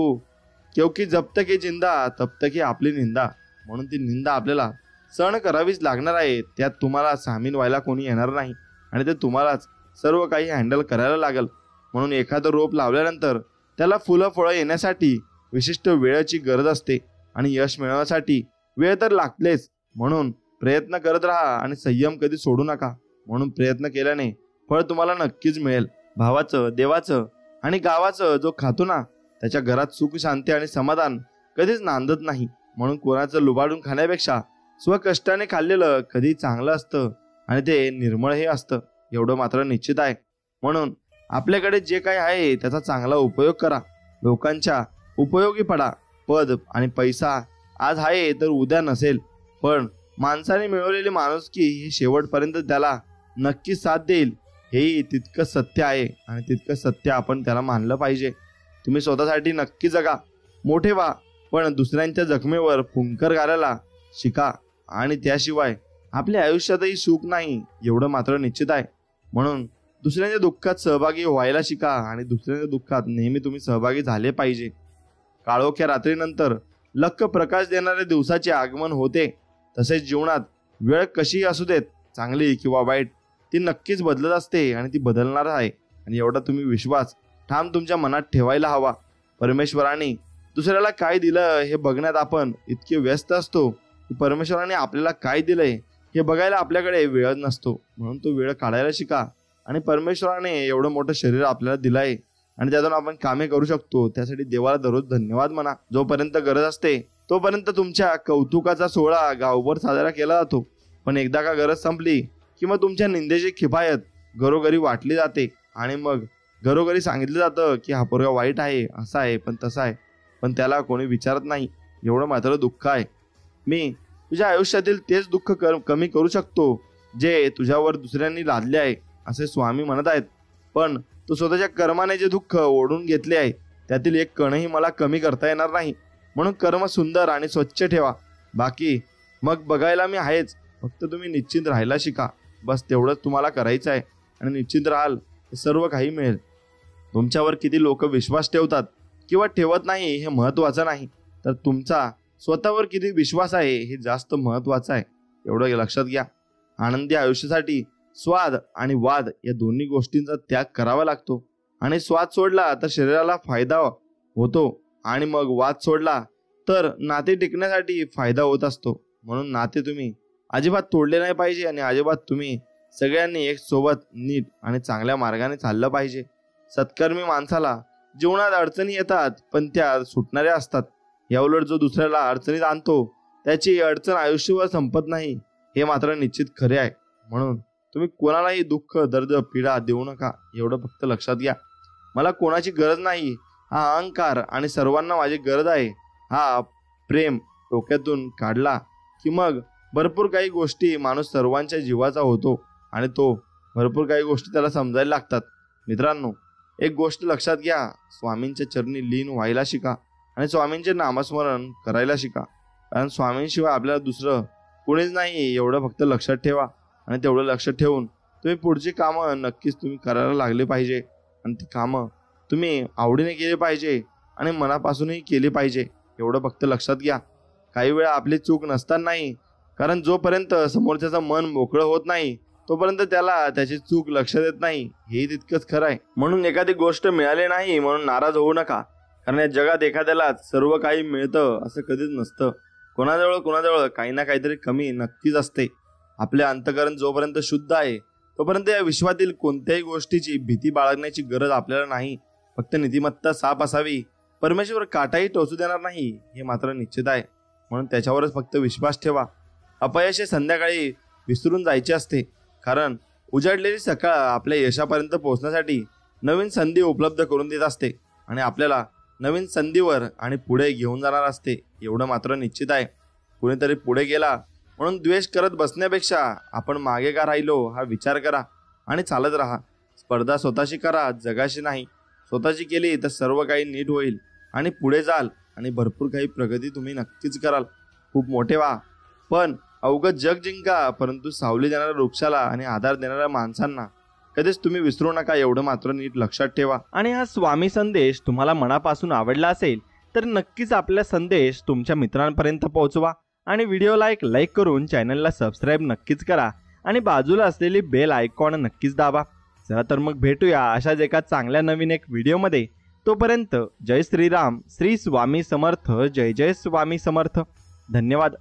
क्योंकि जब तक ये जिंदा तब तक ही आपली निंदा. म्हणून ती निंदा आपल्याला सहन करावीच लागणार आहे. त्यात तुम्हाला सामील व्हायला कोणी येणार नाही आणि ते तुम्हालाच सर्व काही हँडल करायला लागेल. म्हणून एखादं रोप लावल्यानंतर त्याला फुलं फळं येण्यासाठी विशिष्ट वेळेची गरज असते आणि यश मिळवण्यासाठी वेळ तर लागतेच. म्हणून प्रयत्न करत राहा आणि संयम कधी सोडू नका. म्हणून प्रयत्न केल्याने फळ तुम्हाला नक्कीच मिळेल. भावाचं, देवाचं आणि गावाचं जो खातो ना त्याच्या घरात सुख शांती आणि समाधान कधीच नांदत नाही. म्हणून कोणाचं लुबाडून खाण्यापेक्षा स्वकष्टाने खाल्लेलं कधी चांगलं असतं आणि ते निर्मळही असतं एवढं मात्र निश्चित आहे. म्हणून आपल्याकडे जे काही आहे त्याचा चांगला उपयोग करा. लोकांच्या उपयोगी पडा. पद आणि पैसा आज आहे तर उद्या नसेल पण माणसाने मिळवलेली माणुसकी ही शेवटपर्यंत त्याला नक्की साथ देईल हेही तितकं सत्य आहे आणि तितकं सत्य आपण त्याला मानलं पाहिजे. तुम्ही स्वतःसाठी नक्की जगा, मोठे व्हा पण दुसऱ्यांच्या जखमेवर फुंकर घालायला शिका आणि त्याशिवाय आपल्या आयुष्यातही सुख नाही एवढं मात्र निश्चित आहे. म्हणून दुसऱ्यांच्या दुःखात सहभागी व्हायला शिका आणि दुसऱ्यांच्या दुःखात नेहमी तुम्ही सहभागी झाले पाहिजे. काळोख्या रात्रीनंतर लख प्रकाश देणाऱ्या दिवसाचे आगमन होते. तसेच जीवनात वेळ कशीही असू देत चांगली किंवा वाईट ती नक्कीच बदलत असते आणि ती बदलणार आहे आणि एवढा तुम्ही विश्वास ठाम तुमच्या मनात ठेवायला हवा. परमेश्वराने दुसऱ्याला काय दिलं हे बघण्यात आपण इतके व्यस्त असतो की परमेश्वराने आपल्याला काय दिलंय हे बघायला आपल्याकडे वेळ नसतो. म्हणून तो वेळ काढायला शिका आणि परमेश्वराने एवढं मोठं शरीर आपल्याला दिलंय आणि त्यातून आपण कामे करू शकतो त्यासाठी देवाला दररोज धन्यवाद म्हणा. जोपर्यंत गरज असते तोपर्यंत तुमच्या कौतुकाचा सोहळा गावभर साजरा केला जातो पण एकदा का गरज संपली की मग तुमच्या निंदेची खिफायत घरोघरी वाटली जाते आणि मग घरोघरी सांगितलं जातं की हा पोरगा वाईट आहे, असा आहे पण तसा आहे, पण त्याला कोणी विचारत नाही एवढं मात्र दुःख आहे. मी तुझ्या आयुष्यातील तेच दुःख कमी करू शकतो जे तुझ्यावर दुसऱ्यांनी लादले आहे असे स्वामी म्हणत आहेत. पण तू स्वतःच्या कर्माने जे दुःख ओढून घेतले आहे त्यातील एक कणही मला कमी करता येणार नाही. म्हणून कर्म सुंदर आणि स्वच्छ ठेवा. बाकी मग बघायला मी आहेच. फक्त तुम्ही निश्चिंत राहायला शिका. बस तेवढंच तुम्हाला करायचं आहे आणि निश्चिंत राहाल तर सर्व काही मिळेल. तुमच्यावर किती लोक विश्वास ठेवतात किंवा ठेवत नाही हे महत्त्वाचं नाही तर तुमचा स्वतःवर किती विश्वास आहे हे जास्त महत्त्वाचं आहे एवढं लक्षात घ्या. आनंदी आयुष्यासाठी स्वाद आणि वाद या दोन्ही गोष्टींचा त्याग करावा लागतो आणि स्वाद सोडला तर शरीराला फायदा होतो आणि मग वाद सोडला तर नाते टिकण्यासाठी फायदा होत असतो. म्हणून नाते तुम्ही अजिबात तोडले नाही पाहिजे आणि अजिबात तुम्ही सगळ्यांनी एक सोबत नीट आणि चांगल्या मार्गाने चाललं पाहिजे. सत्कर्मी माणसाला जीवनात अडचणी येतात पण त्या सुटणाऱ्या असतात. याउलट जो दुसऱ्याला अडचणीत आणतो त्याची अडचण आयुष्यभर संपत नाही हे मात्र निश्चित खरे आहे. म्हणून तुम्ही कोणालाही दुःख, दर्द, पीडा देऊ नका एवढं फक्त लक्षात घ्या. मला कोणाची गरज नाही हा अहंकार आणि सर्वांना माझी गरज आहे हा प्रेम डोक्यातून काढला की मग भरपूर काही गोष्टी माणूस सर्वांच्या जीवाचा होतो आणि तो भरपूर काही गोष्टी त्याला समजायला लागतात. मित्रांनो, एक गोष्ट लक्षात घ्या, स्वामींच्या चरणी लीन व्हायला शिका आणि स्वामींचे नामस्मरण करायला शिका. कारण स्वामींशिवाय आपल्याला दुसरं कोणीच नाही एवढं फक्त लक्षात ठेवा. आणि तेवढं लक्ष ठेवून तुम्ही पुढची कामं नक्कीच तुम्ही करायला लागले पाहिजे आणि ती कामं तुम्ही आवडीने केली पाहिजे आणि मनापासूनही केली पाहिजे एवढं फक्त लक्षात घ्या. काही वेळा आपली चूक नसतानाही कारण जोपर्यंत समोरच्याचं मन मोकळं होत नाही तोपर्यंत त्याला त्याची चूक लक्षात येत नाही, हे तितकंच खरं आहे. म्हणून एखादी गोष्ट मिळाली नाही म्हणून नाराज होऊ नका, कारण या जगात एखाद्यालाच सर्व काही मिळतं असं कधीच नसतं. कोणाजवळ काही ना काहीतरी कमी नक्कीच असते. आपले अंतःकरण जोपर्यंत शुद्ध आहे तोपर्यंत या विश्वातील कोणत्याही गोष्टीची भीती बाळगण्याची गरज आपल्याला नाही. फक्त नीतिमत्ता साफ असावी. परमेश्वर काटाही टोचू देणार नाही हे मात्र निश्चित आहे, म्हणून त्याच्यावरच फक्त विश्वास ठेवा. अपयश हे संध्याकाळी विसरून जायचे असते, कारण उजाडलेली सकाळ आपल्या यशापर्यंत पोहोचण्यासाठी नवीन संधी उपलब्ध करून देत असते आणि आपल्याला नवीन संधीवर आणि पुढे घेऊन जाणार असते. एवढं मात्र निश्चित आहे. कुणीतरी पुढे गेला म्हणून द्वेष करत बसण्यापेक्षा आपण मागे का राहिलो हा विचार करा आणि चालत राहा. स्पर्धा स्वतःशी करा, जगाशी नाही. स्वतःची केली तर सर्व काही नीट होईल आणि पुढे जाल आणि भरपूर काही प्रगती तुम्ही नक्कीच कराल. खूप मोठे व्हा, पण अवघड जग जिंका, परंतु सावली देणाऱ्या वृक्षाला आणि आधार देणाऱ्या माणसांना कधीच तुम्ही विसरू नका, एवढं मात्र नीट लक्षात ठेवा. आणि हा स्वामी संदेश तुम्हाला मनापासून आवडला असेल तर नक्कीच आपला संदेश तुमच्या मित्रांपर्यंत पोहोचवा आणि व्हिडिओला एक लाईक करून चॅनलला सबस्क्राईब नक्कीच करा आणि बाजूला असलेली बेल आयकॉन नक्कीच दाबा. चला तर मग भेटूया अशाच एका चांगल्या नवीन एक व्हिडिओमध्ये. तोपर्यंत जय श्रीराम, श्री स्वामी समर्थ, जय जय स्वामी समर्थ. धन्यवाद.